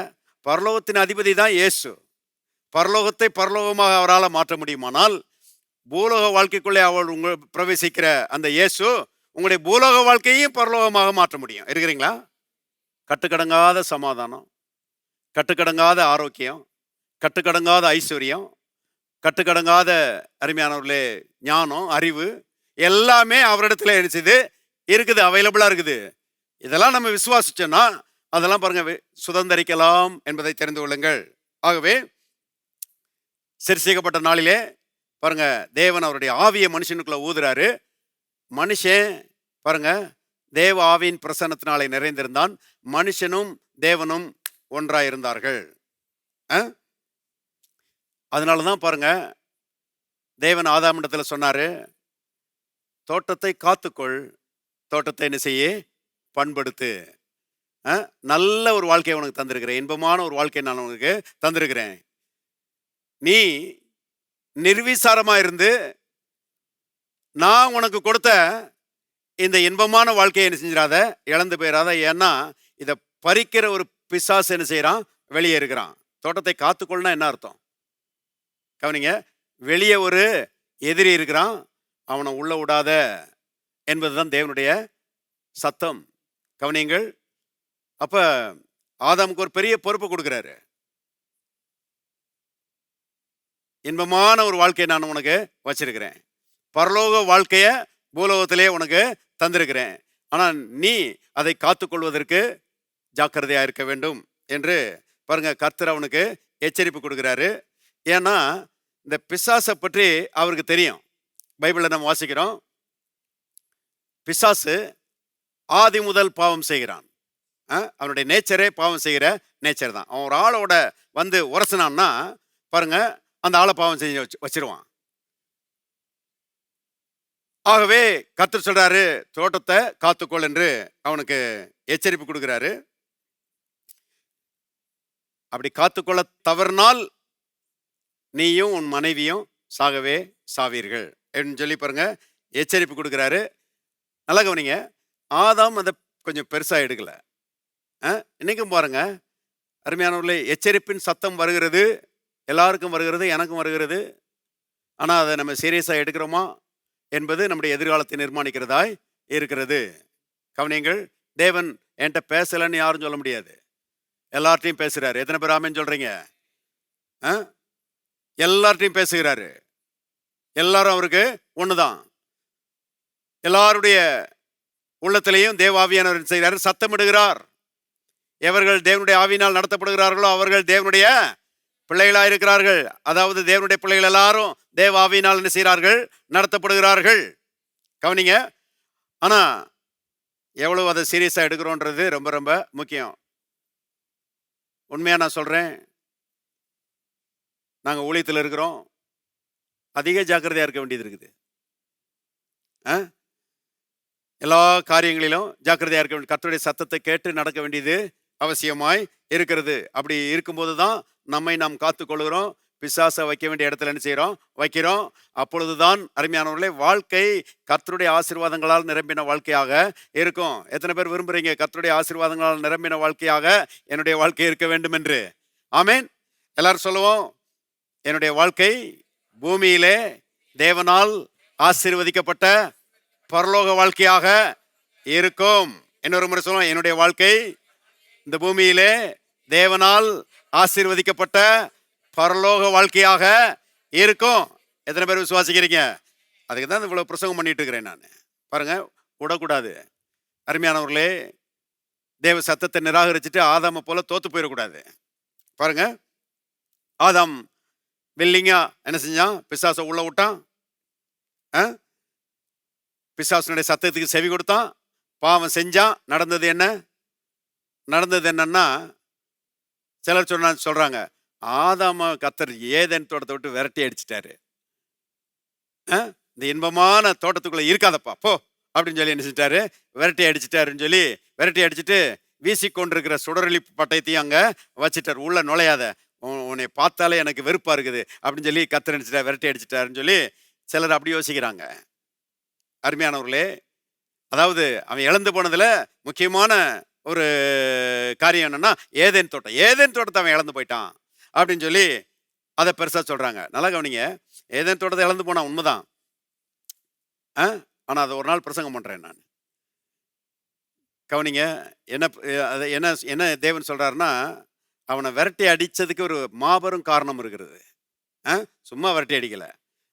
பரலோகத்தின் அதிபதி தான் இயேசு. பரலோகத்தை பரலோகமாக அவரால் மாற்ற முடியுமானால், பூலோக வாழ்க்கைக்குள்ளே அவள் பிரவேசிக்கிற அந்த இயேசு உங்களுடைய பூலோக வாழ்க்கையையும் பரலோகமாக மாற்ற முடியும். இருக்கிறீங்களா? கட்டுக்கடங்காத சமாதானம், கட்டுக்கடங்காத ஆரோக்கியம், கட்டுக்கடங்காத ஐஸ்வர்யம், கட்டுக்கடங்காத அருமையானவர்களே ஞானம், அறிவு எல்லாமே அவரிடத்துல இருந்துச்சு இருக்குது, அவைலபிளா இருக்குது. இதெல்லாம் நம்ம விசுவாசிச்சோன்னா அதெல்லாம் பாருங்க சுதந்திரிக்கலாம் என்பதை தெரிந்து கொள்ளுங்கள். ஆகவே சிருஷ்டிக்கப்பட்ட நாளிலே பாருங்க, தேவன் அவருடைய ஆவியை மனுஷனுக்குள்ள ஊதுறாரு. மனுஷன் பாருங்க தேவ ஆவியின் பிரசன்னத்தினாலே நிறைந்திருந்தான். மனுஷனும் தேவனும் ஒன்றாய் இருந்தார்கள். அதனாலதான் பாருங்க தேவன் ஆதாமிடத்துல சொன்னாரு, தோட்டத்தை காத்துக்கொள், தோட்டத்தை என்ன செய்ய பண்படுத்து, நல்ல ஒரு வாழ்க்கையை உனக்கு தந்திருக்கிறேன், இன்பமான ஒரு வாழ்க்கையை நான் உனக்கு தந்திருக்கிறேன். நீ நிர்விசாரமா இருந்து நான் உனக்கு கொடுத்த இந்த இன்பமான வாழ்க்கையை என்ன செஞ்சிடாத, இழந்து போயிடாத. ஏன்னா இதை பறிக்கிற ஒரு பிசாசு என்ன செய்யறான், வெளியே இருக்கிறான். தோட்டத்தை காத்துக்கொள்ளனா என்ன அர்த்தம் கவனிங்க, வெளியே ஒரு எதிரி இருக்கிறான், அவனை உள்ள விடாத என்பதுதான் தேவனுடைய சத்தம். கவனிங்கள். அப்ப ஆதாமுக்கு ஒரு பெரிய பொறுப்பு கொடுக்கிறாரு. இன்பமான ஒரு வாழ்க்கையை நான் உனக்கு வச்சிருக்கிறேன், பரலோக வாழ்க்கைய பூலோகத்திலே உனக்கு தந்திருக்கிறேன். ஆனால் நீ அதை காத்துக்கொள்வதற்கு ஜாக்கிரதையா இருக்க வேண்டும் என்று பாருங்க கர்த்தர் அவனுக்கு எச்சரிப்பு கொடுக்கிறாரு. ஏன்னா இந்த பிசாசை பற்றி அவருக்கு தெரியும். பைபிளில் நம்ம வாசிக்கிறோம், பிசாசு ஆதி முதல் பாவம் செய்கிறான். அவனுடைய நேச்சரே பாவம் செய்கிற நேச்சர் தான். அவன் ஒரு ஆளோட வந்து உரசினான்னா பாருங்க அந்த ஆளை பாவம் செஞ்சு வச்சிருவான். ஆகவே கர்த்தர் சொல்றாரு, தோட்டத்தை காத்துக்கொள் என்று அவனுக்கு எச்சரிப்பு கொடுக்கிறாரு. அப்படி காத்துக்கொள்ள தவறினால் நீயும் உன் மனைவியும் சாகவே சாவீர்கள் என்று சொல்லி பாருங்க எச்சரிப்பு கொடுக்கிறாரு. நல்லா கவனிங்க, ஆதாம் அதை கொஞ்சம் பெருசா எடுக்கல. இன்னைக்கும் பாருங்க அருமையானவர்களே, எச்சரிப்பின் சத்தம் வருகிறது, எல்லாருக்கும் வருகிறது, எனக்கும் வருகிறது. ஆனால் அதை நம்ம சீரியஸாக எடுக்கிறோமா என்பது நம்முடைய எதிர்காலத்தை நிர்மாணிக்கிறதாய் இருக்கிறது. கவனியங்கள், தேவன் என்கிட்ட பேசலைன்னு யாரும் சொல்ல முடியாது, எல்லார்ட்டையும் பேசுகிறாரு. எத்தனை பேர் ஆமேன்னு சொல்றீங்க? எல்லார்ட்டையும் பேசுகிறாரு. எல்லாரும் அவருக்கு ஒண்ணுதான். எல்லாருடைய உள்ளத்திலையும் தேவ ஆவியானவர் செய்கிறார், சத்தமிடுகிறார். எவர்கள் தேவனுடைய ஆவியினால் நடத்தப்படுகிறார்களோ அவர்கள் தேவனுடைய பிள்ளைகளாக இருக்கிறார்கள். அதாவது தேவனுடைய பிள்ளைகள் எல்லாரும் தேவ ஆவியினால் என்ன செய்கிறார்கள், நடத்தப்படுகிறார்கள். கவனிங்க. ஆனா எவ்வளவு அதை சீரியஸா எடுக்கிறோன்றது ரொம்ப ரொம்ப முக்கியம். உண்மையா நான் சொல்றேன், நாங்கள் ஊழியத்தில் இருக்கிறோம், அதிக ஜாக்கிரதையா இருக்க வேண்டியது இருக்குது. எல்லா காரியங்களிலும் ஜாக்கிரதையா இருக்க வேண்டிய, கர்த்தருடைய சத்தத்தை கேட்டு நடக்க வேண்டியது அவசியமாய் இருக்கிறது. அப்படி இருக்கும்போது தான் நம்மை நாம் காத்துக்கொள்கிறோம். பிசாசை வைக்க வேண்டிய இடத்துல என்ன செய்கிறோம், வைக்கிறோம். அப்பொழுதுதான் அருமையானவர்களே வாழ்க்கை கர்த்தருடைய ஆசீர்வாதங்களால் நிரம்பின வாழ்க்கையாக இருக்கும். எத்தனை பேர் விரும்புறீங்க கர்த்தருடைய ஆசீர்வாதங்களால் நிரம்பின வாழ்க்கையாக என்னுடைய வாழ்க்கை இருக்க வேண்டும் என்று? ஆமேன். எல்லாரும் சொல்லுவோம், என்னுடைய வாழ்க்கை பூமியிலே தேவனால் ஆசீர்வதிக்கப்பட்ட பரலோக வாழ்க்கையாக இருக்கும். இன்னொரு முறை சொல்லுவோம், என்னுடைய வாழ்க்கை இந்த பூமியிலே தேவனால் ஆசீர்வதிக்கப்பட்ட பரலோக வாழ்க்கையாக இருக்கும். எத்தனை பேர் விசுவாசிக்கிறீங்க? அதுக்கு தான் இவ்வளவு பிரசங்கம் பண்ணிட்டு இருக்கிறேன் நான். பாருங்க, விடக்கூடாது. அருமையானவர்களே, தேவ சத்தத்தை நிராகரிச்சுட்டு ஆதாமை போல தோத்து போயிடக்கூடாது. பாருங்க, ஆதாம் வில்லிங்கா என்ன செஞ்சான், பிசாசை உள்ள விட்டான், பிசாசனுடைய சத்தத்துக்கு செவி கொடுத்தான், பாவம் செஞ்சான். நடந்தது என்னன்னா, சிலர் சொல்றாங்க ஆதாம கர்த்தர் ஏதேன் தோட்டத்தை விட்டு விரட்டி அடிச்சிட்டாரு, இந்த இன்பமான தோட்டத்துக்குள்ள இருக்காதப்பா போ அப்படின்னு சொல்லி என்ன செஞ்சிட்டாரு, விரட்டி அடிச்சிட்டாருன்னு சொல்லி விரட்டி அடிச்சுட்டு வீசிக்கொண்டிருக்கிற சுடரொளி பட்டயத்தையும் அங்கே வச்சுட்டார். உள்ள நுழையாத, உன்னை பார்த்தாலே எனக்கு வெறுப்பா இருக்குது அப்படின்னு சொல்லி கத்தரிச்சிட்டா, விரட்டி அடிச்சிட்டாருன்னு சொல்லி சிலர் அப்படி யோசிக்கிறாங்க. அருமையானவர்களே, அதாவது அவன் இழந்து போனதுல முக்கியமான ஒரு காரியம் என்னன்னா ஏதேன் தோட்டம். ஏதேன் தோட்டத்தை அவன் இழந்து போயிட்டான் அப்படின்னு சொல்லி அதை பெருசா சொல்றாங்க. நல்லா கவனிங்க, ஏதேன் தோட்டத்தை இழந்து போனா உண்மைதான். ஆனா அதை ஒரு நாள் பிரசங்கம் பண்றேன் நான். கவனிங்க, என்ன அது என்ன என்ன தேவன் சொல்றாருன்னா, அவனை விரட்டி அடிச்சதுக்கு ஒரு மாபெரும் காரணம் இருக்கிறது. சும்மா விரட்டி அடிக்கல,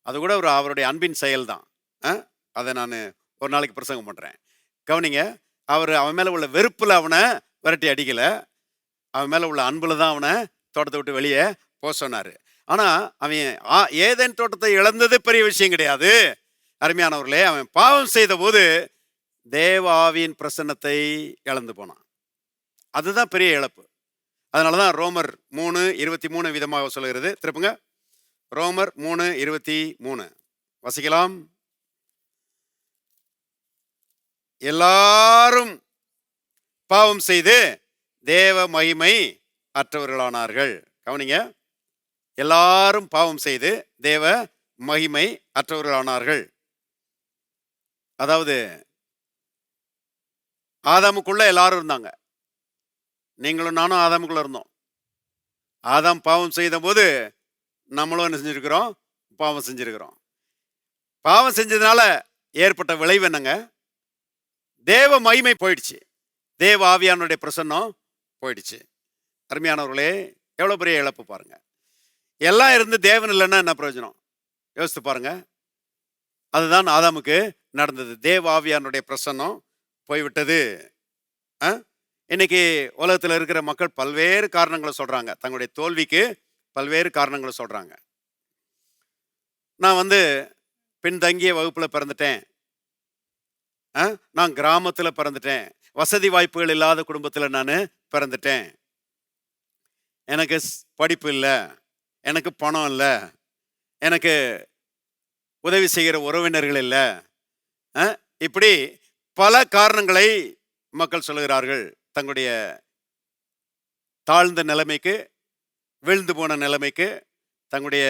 அது கூட ஒரு அவருடைய அன்பின் செயல் தான். அதை நான் ஒரு நாளைக்கு பிரசங்கம் பண்றேன். கவனிங்க, அவன் மேல உள்ள வெறுப்புல அவனை விரட்டி அடிக்கல, அவன் மேல உள்ள அன்புல தான் அவனை தோட்டத்தை விட்டு வெளியே போக சொன்னாரு. ஆனா அவன் ஏதேன் தோட்டத்தை இழந்தது பெரிய விஷயம் கிடையாது. அருமையானவர்களே, அவன் பாவம் செய்த போது தேவ ஆவியின் பிரசன்னத்தை இழந்து போனான். அதுதான் பெரிய இழப்பு. அதனாலதான் ரோமர் 3:23 விதமாக சொல்லுகிறது. திருப்புங்க, ரோமர் 3:23 வசிக்கலாம். எல்லாரும் பாவம் செய்து தேவ மகிமை அற்றவர்களானார்கள். கவனிங்க, எல்லாரும் பாவம் செய்து தேவ மகிமை அற்றவர்களானார்கள். அதாவது ஆதாமுக்குள்ள எல்லாரும் இருந்தாங்க. நீங்களும் நானும் ஆதாமுக்குள்ள இருந்தோம். ஆதாம் பாவம் செய்த போது நம்மளும் என்ன செஞ்சிருக்கிறோம்? பாவம் செஞ்சிருக்கிறோம். பாவம் செஞ்சதுனால ஏற்பட்ட விளைவு என்னங்க? தேவ மகிமை போயிடுச்சு, தேவ ஆவியானுடைய பிரசன்னம் போயிடுச்சு. அருமையானவர்களே, எவ்வளவு பெரிய இழப்பு பாருங்க. எல்லாம் இருந்து தேவன் இல்லைன்னா என்ன பிரயோஜனம்? யோசித்து பாருங்க. அதுதான் ஆதாமுக்கு நடந்தது. தேவ ஆவியானுடைய பிரசன்னம் போய்விட்டது. இன்னைக்கு உலகத்தில் இருக்கிற மக்கள் பல்வேறு காரணங்களை சொல்றாங்க. தங்களுடைய தோல்விக்கு பல்வேறு காரணங்களை சொல்றாங்க. நான் பின்தங்கிய வகுப்புல பிறந்துட்டேன், நான் கிராமத்துல பிறந்துட்டேன், வசதி வாய்ப்புகள் இல்லாத குடும்பத்துல நான் பிறந்துட்டேன், எனக்கு படிப்பு இல்லை, எனக்கு பணம் இல்லை, எனக்கு உதவி செய்கிற உறவினர்கள் இல்லை, இப்படி பல காரணங்களை மக்கள் சொல்லுகிறார்கள். தங்களுடைய தாழ்ந்த நிலைமைக்கு, வீழ்ந்து போன நிலைமைக்கு, தங்களுடைய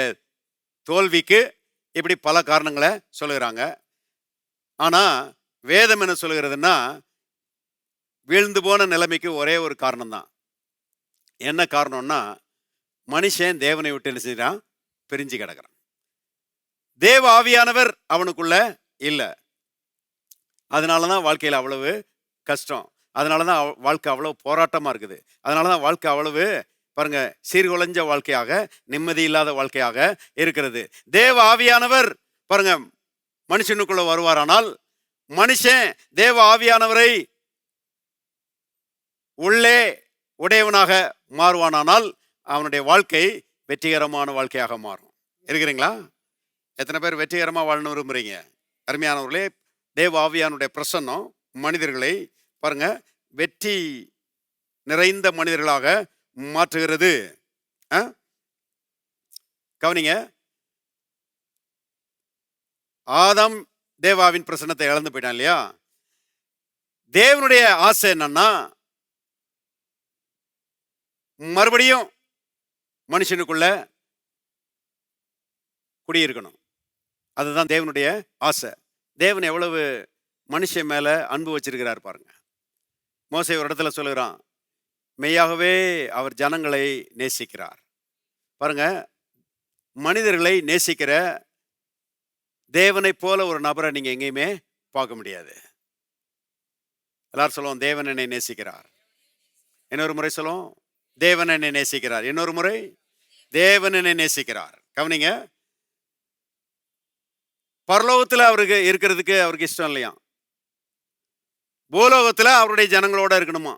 தோல்விக்கு, இப்படி பல காரணங்களை சொல்லுகிறாங்க. ஆனா வேதம் என்ன சொல்லுகிறதுன்னா, வீழ்ந்து போன நிலைமைக்கு ஒரே ஒரு காரணம் தான். என்ன காரணம்னா, மனுஷன் தேவனை விட்டு என்ன செய்யறான்? பிரிஞ்சு கிடக்கிறான். தேவ ஆவியானவர் அவனுக்குள்ள இல்லை. அதனாலதான் வாழ்க்கையில் அவ்வளவு கஷ்டம். அதனாலதான் வாழ்க்கை அவ்வளவு போராட்டமா இருக்குது. அதனாலதான் வாழ்க்கை அவ்வளவு பாருங்க சீர்குலைஞ்ச வாழ்க்கையாக, நிம்மதி இல்லாத வாழ்க்கையாக இருக்கிறது. தேவ ஆவியானவர் பாருங்க மனுஷனுக்குள்ள வருவாரானால், மனுஷன் தேவ ஆவியானவரை உள்ளே உடையவனாக மாறுவானால் அவனுடைய வாழ்க்கை வெற்றிகரமான வாழ்க்கையாக மாறும். இருக்கிறீங்களா? எத்தனை பேர் வெற்றிகரமா வாழணும் விரும்புறீங்க? அருமையானவர்களே, தேவ ஆவியானுடைய பிரசன்னம் மனிதர்களை பாருங்க வெற்றி நிறைந்த மனிதர்களாக மாற்றுகிறது. கவனிங்க, ஆதாம் தேவாவின் பிரசன்னத்தை இழந்து போயிட்டான் இல்லையா? தேவனுடைய ஆசை என்னன்னா, மறுபடியும் மனுஷனுக்குள்ள குடியிருக்கணும். அதுதான் தேவனுடைய ஆசை. தேவன் எவ்வளவு மனுஷன் மேல அன்பு வச்சிருக்கிறார் பாருங்க. மோசே ஒரு இடத்துல சொல்லுகிறான், மெய்யாகவே அவர் ஜனங்களை நேசிக்கிறார். பாருங்க, மனிதர்களை நேசிக்கிற தேவனை போல ஒரு நபரை நீங்க எங்கேயுமே பார்க்க முடியாது. எல்லாரும் சொல்லுவோம், தேவன் என்னை நேசிக்கிறார். இன்னொரு முறை சொல்லுவோம், தேவன் என்னை நேசிக்கிறார். இன்னொரு முறை, தேவன் என்னை நேசிக்கிறார். கவனிங்க, பரலோகத்துல அவருக்கு இருக்கிறதுக்கு அவருக்கு இஷ்டம் இல்லையா? பூலோகத்துல அவருடைய ஜனங்களோட இருக்கணுமா?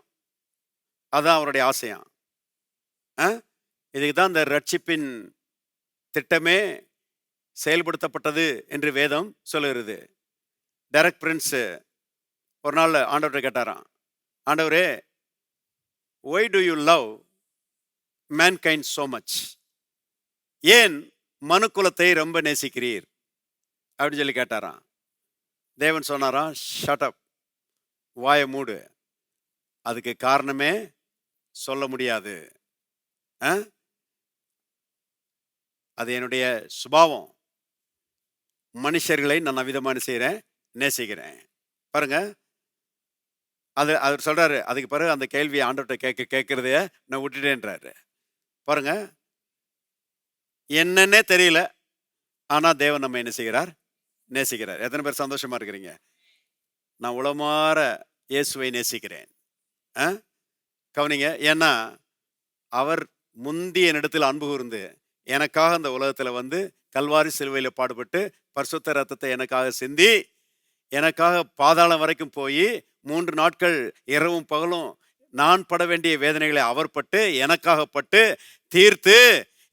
அதான் அவருடைய ஆசையா. இதுக்கு தான் இந்த ரட்சிப்பின் திட்டமே செயல்படுத்தப்பட்டது என்று வேதம் சொல்லுகிறது. டெரக் பிரின்ஸ் ஒரு நாள் ஆண்டவர்கிட்ட கேட்டாராம், ஆண்டவரே, why do you love mankind so much? ஏன் மனுக்குலத்தை ரொம்ப நேசிக்கிறீர் அப்படின்னு சொல்லி கேட்டாராம். தேவன் சொன்னாராம், ஷட் அப், வாய மூடு, அதுக்கு காரணமே சொல்ல முடியாது. ஆ? அது என்னுடைய சுபாவம். மனுஷர்களை நான் அவ்விதமா என்ன செய்றேன்? நேசிக்கிறேன். பாருங்க, அவர் சொல்றாரு. அதுக்கு பிறகு அந்த கேள்விய ஆண்டவர்ட்ட கேட்கிறதைய நான் விட்டுட்டேன்றாரு. பாருங்க, என்னன்னே தெரியல. ஆனா தேவன் நம்ம என்ன செய்கிறார்? நேசிக்கிறார். எத்தனை பேர் சந்தோஷமா இருக்கிறீங்க? நான் உளமார இயேசுவை நேசிக்கிறேன். ஆ? கவனிங்க. ஏன்னா, அவர் முந்தி என்னிடத்தில் அன்பு கூர்ந்து, எனக்காக அந்த உலகத்துல வந்து கல்வாரி சிலுவையில பாடுபட்டு, பரிசுத்த ரத்தத்தை எனக்காக சிந்தி, எனக்காக பாதாளம் வரைக்கும் போய் 3 நாட்கள் இரவும் பகலும் நான் பட வேண்டிய வேதனைகளை அவர் பட்டு, எனக்காக பட்டு, தீர்த்து,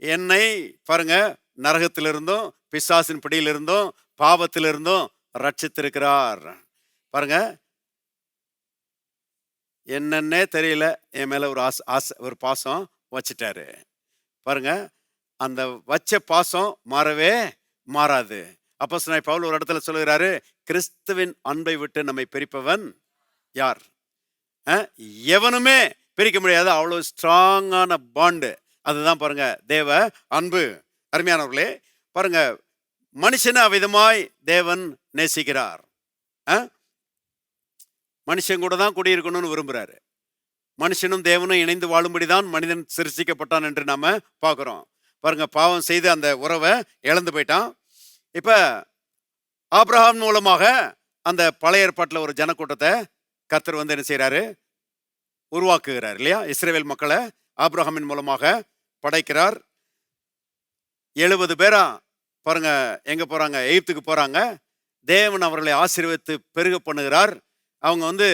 என்னை பாருங்க நரகத்திலிருந்தும், பிசாசின் பிடியிலிருந்தும், பாவத்திலிருந்தும் ரட்சித்திருக்கிறார். பாருங்க, என்னன்னே தெரியல, என் மேல ஒரு ஒரு பாசம் வச்சிட்டாரு. பாருங்க, அந்த வச்ச பாசம் மாறவே மாறாது. அப்போஸ்தலனாகிய பவுல் ஒரு இடத்துல சொல்லுகிறாரு, கிறிஸ்துவின் அன்பை விட்டு நம்மை பிரிப்பவன் யார்? எவனுமே பிரிக்க முடியாது. அவ்வளவு ஸ்ட்ராங்கான பாண்டு. அதுதான் பாருங்க தேவ அன்பு. அருமையானவர்களே, பாருங்க, மனுஷனை அவ்விதமாய் தேவன் நேசிக்கிறார். மனுஷன் கூட தான் குடியிருக்கணும்னு விரும்புறாரு. மனுஷனும் தேவனும் இணைந்து வாழும்படிதான் மனிதன் சிருஷ்டிக்கப்பட்டான் என்று நாம பார்க்கிறோம். பாருங்க, பாவம் செய்து அந்த உறவை இழந்து போயிட்டான். இப்ப ஆபிரகாம் மூலமாக அந்த பழைய ஏற்பாட்டில் ஒரு ஜனக்கூட்டத்தை கர்த்தர் வந்து என்ன செய்யறாரு? உருவாக்குகிறார் இல்லையா? இஸ்ரவேல் மக்களை ஆபிரகாமின் மூலமாக படைக்கிறார். 70 பேரா பாருங்க எங்க போறாங்க? எகிப்துக்கு போறாங்க. தேவன் அவர்களை ஆசீர்வதித்து பெருக பண்ணுகிறார். அவங்க வந்து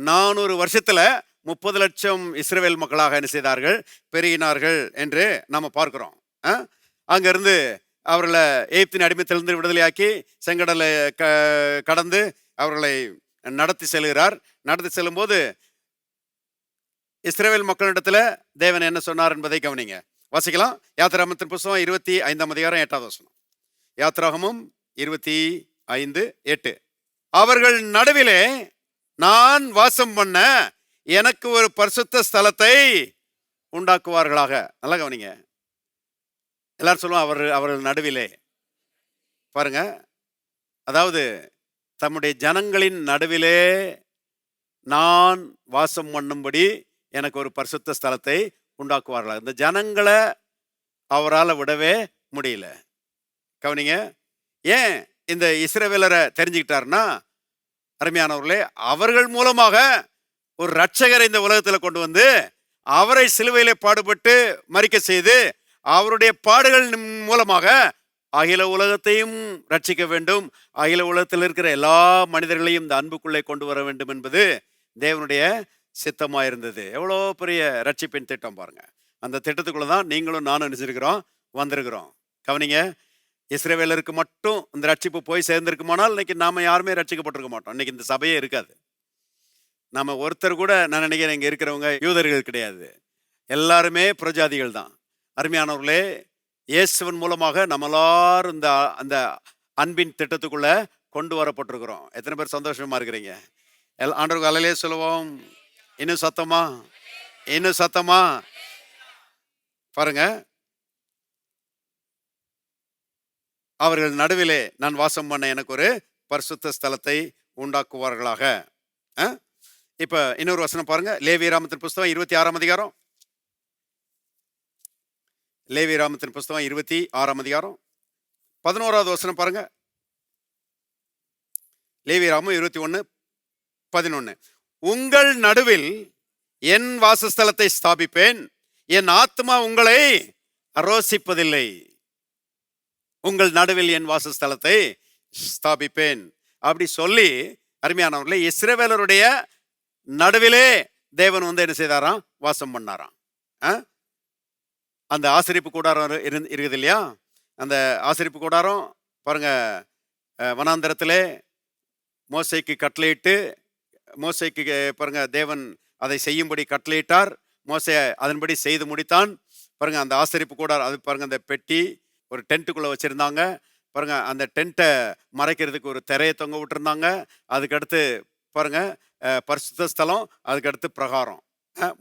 400 வருஷத்துல 30 லட்சம் இஸ்ரவேல் மக்களாக என்ன செய்தார்கள்? பெருகினார்கள் என்று நாம பார்க்கிறோம். அங்கிருந்து அவர்களை எகிப்தின் அடிமைத்திலிருந்து விடுதலையாக்கி செங்கடலை கடந்து அவர்களை நடத்தி செல்கிறார். நடத்தி செல்லும் போது இஸ்ரவேல் மக்களிடத்துல தேவன் என்ன சொன்னார் என்பதை கவனிங்க. வாசிக்கலாம். யாத்திராகமத்தின் புத்தகம் 25ஆம் அதிகாரம் 8வது வசனம். யாத்திராகமம் 25:8. அவர்கள் நடுவிலே நான் வாசம் பண்ண எனக்கு ஒரு பரிசுத்த ஸ்தலத்தை உண்டாக்குவார்களாக. நல்லா கவனிங்க. எல்லாரும் சொல்லுவோம் அவர்கள் நடுவிலே. பாருங்க, அதாவது தம்முடைய ஜனங்களின் நடுவிலே நான் வாசம் பண்ணும்படி எனக்கு ஒரு பரிசுத்த ஸ்தலத்தை உண்டாக்குவார்களாக. இந்த ஜனங்களை அவரால் விடவே முடியல. கவனிங்க, ஏன் இந்த இஸ்ரவேலரை தெரிஞ்சுக்கிட்டாருன்னா, அருமையானவர்களே, அவர்கள் மூலமாக ஒரு ரட்சகரை இந்த உலகத்தில் கொண்டு வந்து அவரை சிலுவையிலே பாடுபட்டு மரிக்க செய்து அவருடைய பாடுகள் மூலமாக அகில உலகத்தையும் ரட்சிக்க வேண்டும், அகில உலகத்தில் இருக்கிற எல்லா மனிதர்களையும் இந்த அன்புக்குள்ளே கொண்டு வர வேண்டும் என்பது தேவனுடைய சித்தமாக இருந்தது. எவ்வளோ பெரிய ரட்சிப்பின் திட்டம் பாருங்க. அந்த திட்டத்துக்குள்ள தான் நீங்களும் நானும் நினைச்சிருக்கிறோம், வந்திருக்கிறோம். கவனிங்க, இஸ்ரவேலருக்கு மட்டும் இந்த ரட்சிப்பு போய் சேர்ந்திருக்குமானால் இன்னைக்கு நாம யாருமே ரட்சிக்கப்பட்டிருக்க மாட்டோம். இன்னைக்கு இந்த சபையே இருக்காது. நம்ம ஒருத்தர் கூட, நான் நினைக்கிறேன், இங்க இருக்கிறவங்க யூதர்கள் கிடையாது, எல்லாருமே புரஜாதிகள் தான். அருமையானவர்களே, இயேசுவின் மூலமாக நம்மளாரும் இந்த அந்த அன்பின் திட்டத்துக்குள்ள கொண்டு வரப்பட்டிருக்கிறோம். எத்தனை பேர் சந்தோஷமா இருக்கிறீங்க? ஆண்டவருக்கு அல்லேலூயா சொல்லுவோம். இன்னும் சத்தமா, இன்னும் சத்தமா. பாருங்க, அவர்கள் நடுவிலே நான் வாசம் பண்ண எனக்கு ஒரு பரிசுத்த ஸ்தலத்தை உண்டாக்குவார்களாக. இப்ப இன்னொரு வசனம் பாருங்க. லேவியராகமத்தின் புத்தகம் 26ஆம் அதிகாரம். லேவியராகமத்தின் புத்தகம் 26ஆம் அதிகாரம் 11வது வசனம் பாருங்க. லேவியராகமம் 21:11. உங்கள் நடுவில் என் வாசஸ்தலத்தை ஸ்தாபிப்பேன், என் ஆத்மா உங்களை அரோசிப்பதில்லை. உங்கள் நடுவில் என் வாசஸ்தலத்தை ஸ்தாபிப்பேன் அப்படி சொல்லி, அருமையானவர்களே, இஸ்ரவேலருடைய நடுவிலே தேவன் வந்து என்ன செய்தாராம்? வாசம் பண்ணாராம். அந்த ஆசரிப்பு கூடாரம் இருக்குது இல்லையா? அந்த ஆசரிப்பு கூடாரம் பாருங்க, வனாந்தரத்திலே மோசேக்கு கட்டளையிட்டு, மோசேக்கு பாருங்க தேவன் அதை செய்யும்படி கட்டளையிட்டார். மோசே அதன்படி செய்து முடித்தான். பாருங்க, அந்த ஆசரிப்பு கூடாரம், அது பாருங்க, அந்த பெட்டி ஒரு டென்ட்டுக்குள்ள வச்சிருந்தாங்க. பாருங்க, அந்த டென்ட்டை மறைக்கிறதுக்கு ஒரு திரையை தொங்க விட்டுருந்தாங்க. அதுக்கடுத்து பாருங்க, பரிசுத்த ஸ்தலம், அதுக்கடுத்து பிரகாரம்.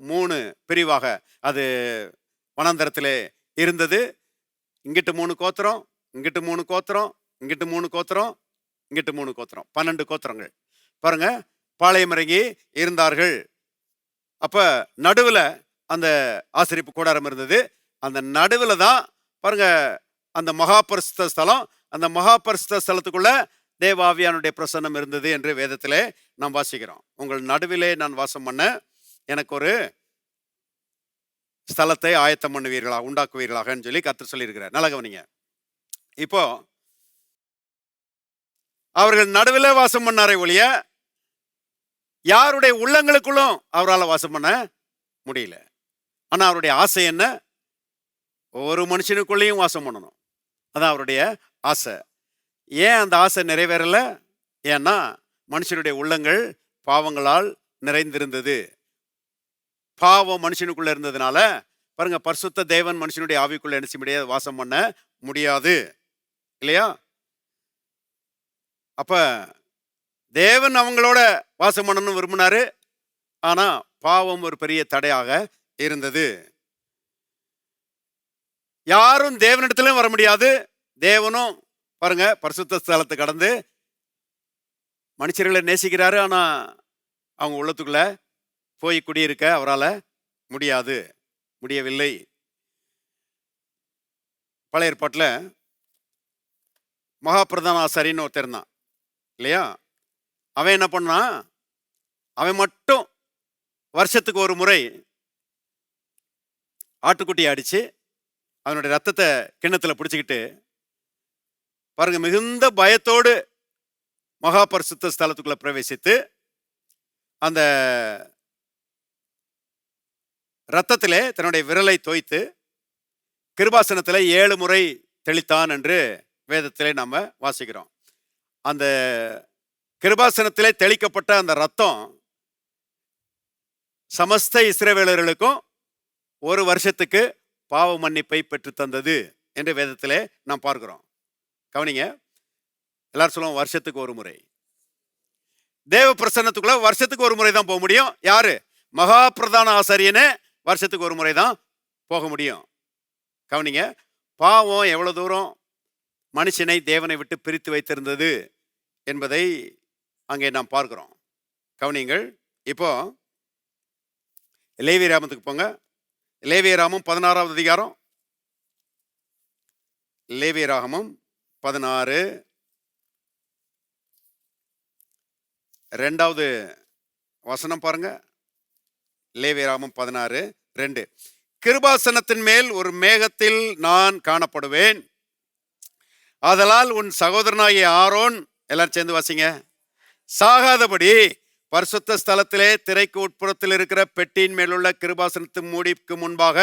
3 பிரிவாக அது வனாந்தரத்திலே இருந்தது. இங்கிட்டு 3 கோத்திரம், இங்கிட்டு 3 கோத்திரம், இங்கிட்டு 3 கோத்திரம், இங்கிட்டு 3 கோத்திரம், 12 கோத்திரங்கள். பாருங்க, பாளையம் இறங்கி இருந்தார்கள். அப்ப நடுவுல அந்த ஆசரிப்பு கூடாரம் இருந்தது. அந்த நடுவுல தான் பாருங்க அந்த மகா பரிசுத்த ஸ்தலம். அந்த மகா பரிசுத்த ஸ்தலத்துக்குள்ள தேவாவியானுடைய பிரசன்னம் இருந்தது என்று வேதத்திலே நாம் வாசிக்கிறோம். உங்கள் நடுவிலே நான் வாசம் பண்ண எனக்கு ஒரு ஸ்தலத்தை ஆயத்தம் பண்ணுவீர்களா, உண்டாக்குவீர்களாகன்னு சொல்லி கர்த்தர் சொல்லியிருக்கிறார். நல்லா கவனிங்க. இப்போ அவர்கள் நடுவில் வாசம் பண்ணாரே ஒழிய யாருடைய உள்ளங்களுக்குள்ளும் அவரால் வாசம் பண்ண முடியல. ஆனா அவருடைய ஆசை என்ன? ஒரு மனுஷனுக்குள்ளேயும் வாசம் பண்ணணும். அதான் அவருடைய ஆசை. ஏன் அந்த ஆசை நிறைவேறல? ஏன்னா மனுஷனுடைய உள்ளங்கள் பாவங்களால் நிறைந்திருந்தது. பாவம் மனுஷனுக்குள்ள இருந்ததுனால பாருங்க, பரிசுத்த தேவன் மனுஷனுடைய ஆவிக்குள்ள என்ன செய்ய முடியாது? வாசம் பண்ண முடியாது இல்லையா? அப்ப தேவன் அவங்களோட வாசம் பண்ணணும்னு விரும்பினாரு. ஆனா பாவம் ஒரு பெரிய தடையாக இருந்தது. யாரும் தேவனிடத்திலும் வர முடியாது. தேவனும் பாருங்க பரிசுத்த ஸ்தலத்தை கடந்து மனுஷர்களை நேசிக்கிறாரு. ஆனா அவங்க உள்ளத்துக்குள்ள போய் குடியிருக்க அவரால் முடியவில்லை. பழைய ஏற்பாட்டில் மகாபிரதான ஆசாரின்னு ஒருத்தர் இருந்தான் இல்லையா? அவன் என்ன பண்ணான்? அவன் மட்டும் வருஷத்துக்கு ஒரு முறை ஆட்டுக்குட்டியை அடிச்சு அவனுடைய ரத்தத்தை கிண்ணத்தில் பிடிச்சிக்கிட்டு பாருங்க மிகுந்த பயத்தோடு மகா பரிசுத்த ஸ்தலத்துக்குள்ள பிரவேசித்து அந்த ரத்தத்திலே தன்னுடைய விரலை தோய்த்து கிருபாசனத்தில் 7 முறை தெளித்தான் என்று வேதத்திலே நாம வாசிக்கிறோம். அந்த கிருபாசனத்திலே தெளிக்கப்பட்ட அந்த ரத்தம் சமஸ்த இஸ்ரவேலர்களுக்கும் ஒரு வருஷத்துக்கு பாவ மன்னிப்பை பெற்று தந்தது என்று வேதத்திலே நாம் பார்க்கிறோம். கவனிங்க, எல்லாரும் சொல்லுவோம் வருஷத்துக்கு ஒரு முறை. தேவ பிரசன்னத்துக்குள்ள வருஷத்துக்கு ஒரு முறை தான் போக முடியும். யாரு? மகா பிரதான ஆசாரியனே வருஷத்துக்கு ஒரு முறை தான் போக முடியும். கவனிங்க, பாவம் எவ்வளவு தூரம் மனுஷனை தேவனை விட்டு பிரித்து வைத்திருந்தது என்பதை அங்கே நாம் பார்க்கிறோம். கவனிங்கள். இப்போ லேவியராமத்துக்கு போங்க. லேவியராமம் 16வது அதிகாரம். லேவியராகமம் 16 2வது வசனம் பாருங்க. லேவியராகமம் 16:2. கிருபாசனத்தின் மேல் ஒரு மேகத்தில் நான் காணப்படுவேன். ஆதலால் உன் சகோதரனாகிய ஆரோன், எல்லாரும் சேர்ந்து வாசிங்க, சாகாதபடி பரிசுத்த ஸ்தலத்திலே திரைக்கு உட்புறத்தில் இருக்கிற பெட்டியின் மேலுள்ள கிருபாசனத்து மூடிக்கு முன்பாக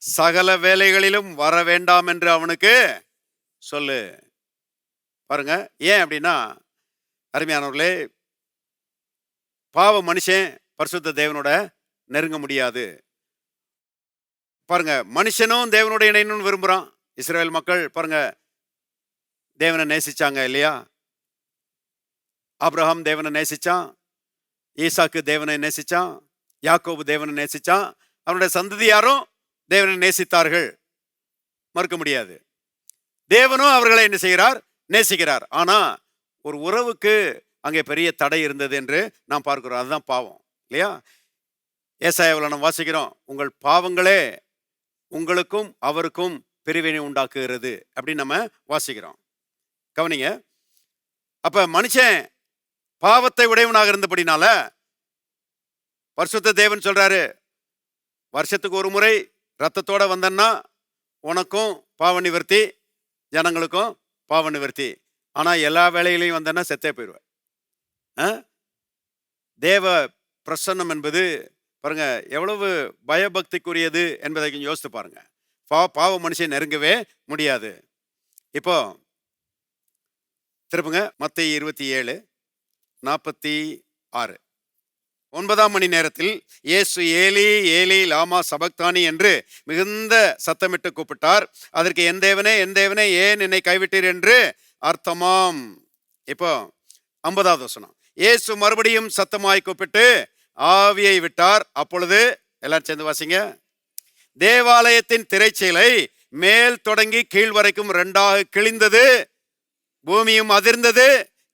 சகல வேலைகளிலும் வர வேண்டாம் என்று அவனுக்கு சொல்லு. பாருங்க, ஏன் அப்படின்னா அருமையானவர்களே, பாவ மனுஷன் பரிசுத்த தேவனோட நெருங்க முடியாது. பாருங்க, மனுஷனும் தேவனோட இணையணும்னு விரும்புறான். இஸ்ரவேல் மக்கள் பாருங்க தேவனை நேசிச்சாங்க இல்லையா? ஆபிரகாம் தேவனை நேசிச்சான், ஈசாக்கு தேவனை நேசிச்சான், யாக்கோபு தேவனை நேசிச்சான், அவனுடைய சந்ததியாரும் தேவனை நேசித்தார்கள், மறுக்க முடியாது. தேவனும் அவர்களை என்ன செய்கிறார்? நேசிக்கிறார். ஆனா ஒரு உறவுக்கு அங்கே பெரிய தடை இருந்தது என்று நாம் பார்க்கிறோம். அதுதான் பாவம் இல்லையா? ஏசாயாவில் நாம் வாசிக்கிறோம், உங்கள் பாவங்களே உங்களுக்கும் அவருக்கும் பிரிவினை உண்டாக்குகிறது அப்படின்னு நம்ம வாசிக்கிறோம். கவனிங்க, அப்ப மனுஷன் பாவத்தை உடையவனாக இருந்தபடினால பரிசுத்த தேவன் சொல்றாரு, வருஷத்துக்கு ஒரு முறை ரத்தத்தோட வந்தன்னா உனக்கும் பாவ நிவர்த்தி, ஜனங்களுக்கும் பாவ நிவர்த்தி. ஆனா எல்லா வேலையிலையும் வந்தன்னா செத்தே போயிடுவேன். தேவ பிரசன்னம் என்பது பாருங்க எவ்வளவு பயபக்திக்குரியது என்பதை கொஞ்சம் யோசித்து பாருங்க. பாவ மனுஷன் நெருங்கவே முடியாது. இப்போ திருப்புங்க மத்தேயு 27:46. 9ஆம் மணி நேரத்தில் இயேசு ஏலி ஏலி லாமா சபக்தானி என்று மிகுந்த சத்தமிட்டு கூப்பிட்டார். அதற்கு என் தேவனே என் தேவனே ஏன் என்னை கைவிட்டீர் என்று அர்த்தமாம். இப்போ 50வது வசனம். இயேசு மறுபடியும் சத்தமாய் கூப்பிட்டு ஆவியை விட்டார். அப்பொழுது எல்லாரும் சேர்ந்து வாசிங்க. தேவாலயத்தின் திரைச்சீலை மேல் தொடங்கி கீழ் வரைக்கும் 2ஆக கிழிந்தது. பூமியும் அதிர்ந்தது,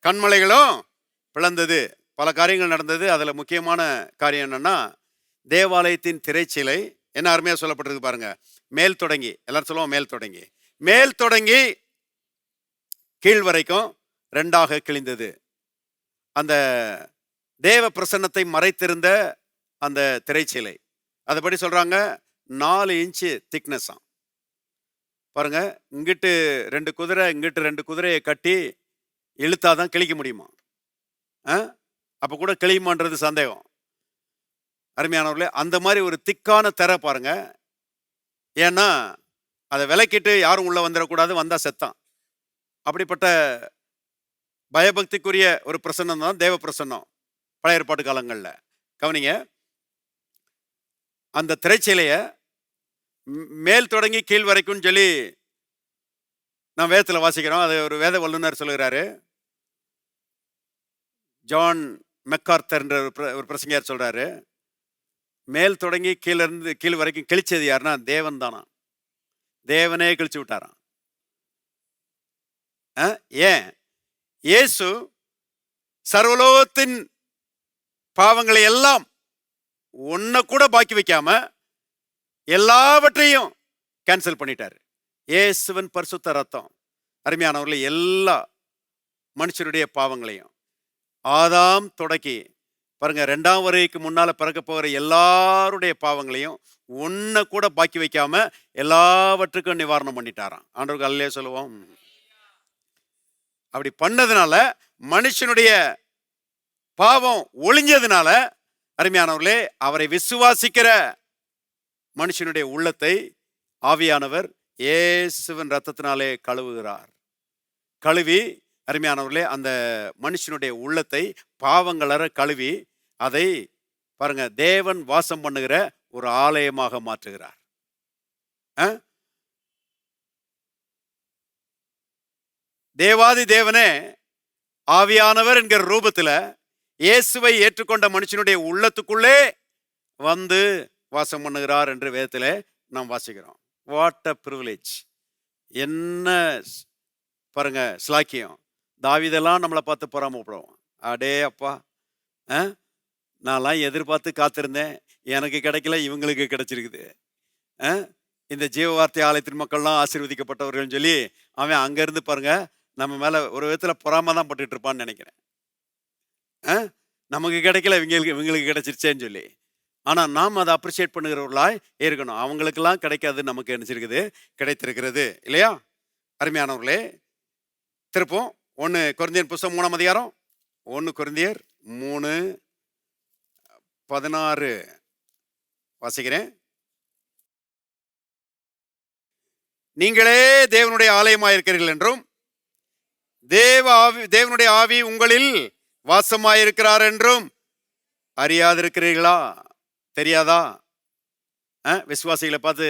கண்மலைகளும் பிளந்தது. பல காரியங்கள் நடந்தது. அதுல முக்கியமான காரியம் என்னன்னா, தேவாலயத்தின் திரைச்சீலை என்ன அருமையா சொல்லப்பட்டிருக்கு பாருங்க. மேல் தொடங்கி, எல்லாரும் சொல்லுவோம், மேல் தொடங்கி கீழ் வரைக்கும் 2ஆக கிழிந்தது. அந்த தேவ பிரசன்னத்தை மறைத்திருந்த அந்த திரைச்சீலை, அதுபடி சொல்றாங்க 4 இன்ச்சு திக்னஸ் பாருங்க. இங்கிட்டு 2 குதிரை, இங்கிட்டு 2 குதிரையை கட்டி இழுத்தாதான் கிழிக்க முடியுமா? அப்ப கூட கிளியுமான்றது சந்தேகம். அருமையானவர்களே, அந்த மாதிரி ஒரு திக்கான திரை பாருங்க. ஏன்னா அதை விலக்கிட்டு யாரும் உள்ள வந்துடக்கூடாது, வந்தா செத்தான். அப்படிப்பட்ட பயபக்திக்குரிய ஒரு பிரசன்னம் தான் தேவ பிரசன்னம் பழைய ஏற்பாட்டு காலங்கள்ல. கவனிங்க, அந்த திரைச்சீலைய மேல் தொடங்கி கீழ் வரைக்கும் சொல்லி நான் வேதத்துல வாசிக்கிறோம். அது ஒரு வேத வல்லுநர் சொல்லுகிறாரு. ஜான் மெக்கார்த்தர் என்ற ஒரு பிரசங்கியார் சொல்றாரு, மேல் தொடங்கி கீழ் வரைக்கும் கிழிச்சது யாருன்னா தேவன் தானா. தேவனே கிழிச்சு விட்டாராம். ஏன்? இயேசு சர்வலோகத்தின் பாவங்களை எல்லாம் ஒன்ன கூட பாக்கி வைக்காம எல்லாவற்றையும் கேன்சல் பண்ணிட்டாரு. இயேசுவின் பரிசுத்த ரத்தம் அருமையானவர்களே எல்லா மனுஷருடைய பாவங்களையும் ஆதாம் தொடக்கி பாருங்க 2ஆம் வரைக்கு முன்னால பிறக்க போகிற எல்லாருடைய பாவங்களையும் ஒன்ன கூட பாக்கி வைக்காம எல்லாவற்றுக்கும் நிவாரணம் பண்ணிட்டாராம். ஆண்டவருக்கு அல்லேலூயா சொல்லுவோம். அப்படி பண்ணதுனால மனுஷனுடைய பாவம் ஒளிஞ்சதுனால அருமையானவர்களே, அவரை விசுவாசிக்கிற மனுஷனுடைய உள்ளத்தை ஆவியானவர் இயேசுவின் ரத்தத்தினாலே கழுவுகிறார். கழுவி அருமையானவர்களே, அந்த மனுஷனுடைய உள்ளத்தை பாவங்களற கழுவி அதை பாருங்க தேவன் வாசம் பண்ணுகிற ஒரு ஆலயமாக மாற்றுகிறார். தேவாதி தேவனே ஆவியானவர் என்கிற ரூபத்துல இயேசுவை ஏற்றுக்கொண்ட மனுஷனுடைய உள்ளத்துக்குள்ளே வந்து வாசம் பண்ணுகிறார் என்று வேதத்திலே நாம் வாசிக்கிறோம். What a privilege! என்ன பாருங்க ஸ்லாக்கியம்! தாவீதெல்லாம் நம்மளை பார்த்து பொறாமப்படுவோம். அடே அப்பா, நான்லாம் எதிர்பார்த்து காத்திருந்தேன், எனக்கு கிடைக்கல, இவங்களுக்கு கிடைச்சிருக்குது. இந்த ஜீவ வார்த்தை ஆலயத்தின் மக்கள்லாம் ஆசீர்வதிக்கப்பட்டவர்கள் சொல்லி அவன் அங்கிருந்து பாருங்க நம்ம மேல ஒரு விதத்துல பொறாம தான் பட்டுட்டு இருப்பான்னு நினைக்கிறேன். நமக்கு கிடைக்கல, இவங்களுக்கு கிடைச்சிருச்சேன்னு சொல்லி. ஆனா நாம் அதை அப்ரிஷியேட் பண்ணுகிறவர்களாய் இருக்கணும். அவங்களுக்கெல்லாம் கிடைக்காது, நமக்கு நினைச்சிருக்குது, கிடைத்திருக்கிறது இல்லையா? அருமையானவர்களே, திருப்போம் 1 கொரிந்தியர் புஸ்தகம் 3ஆம் அதிகாரம் 1 கொரிந்தியர் 3:16 வாசிக்கிறேன். நீங்களே தேவனுடைய ஆலயமாயிருக்கிறீர்கள் என்றும் தேவனுடைய ஆவி உங்களில் வாசமாயிருக்கிறார் என்றும் அறியாதிருக்கிறீர்களா? தெரியாதா? விசுவாசிகளை பார்த்து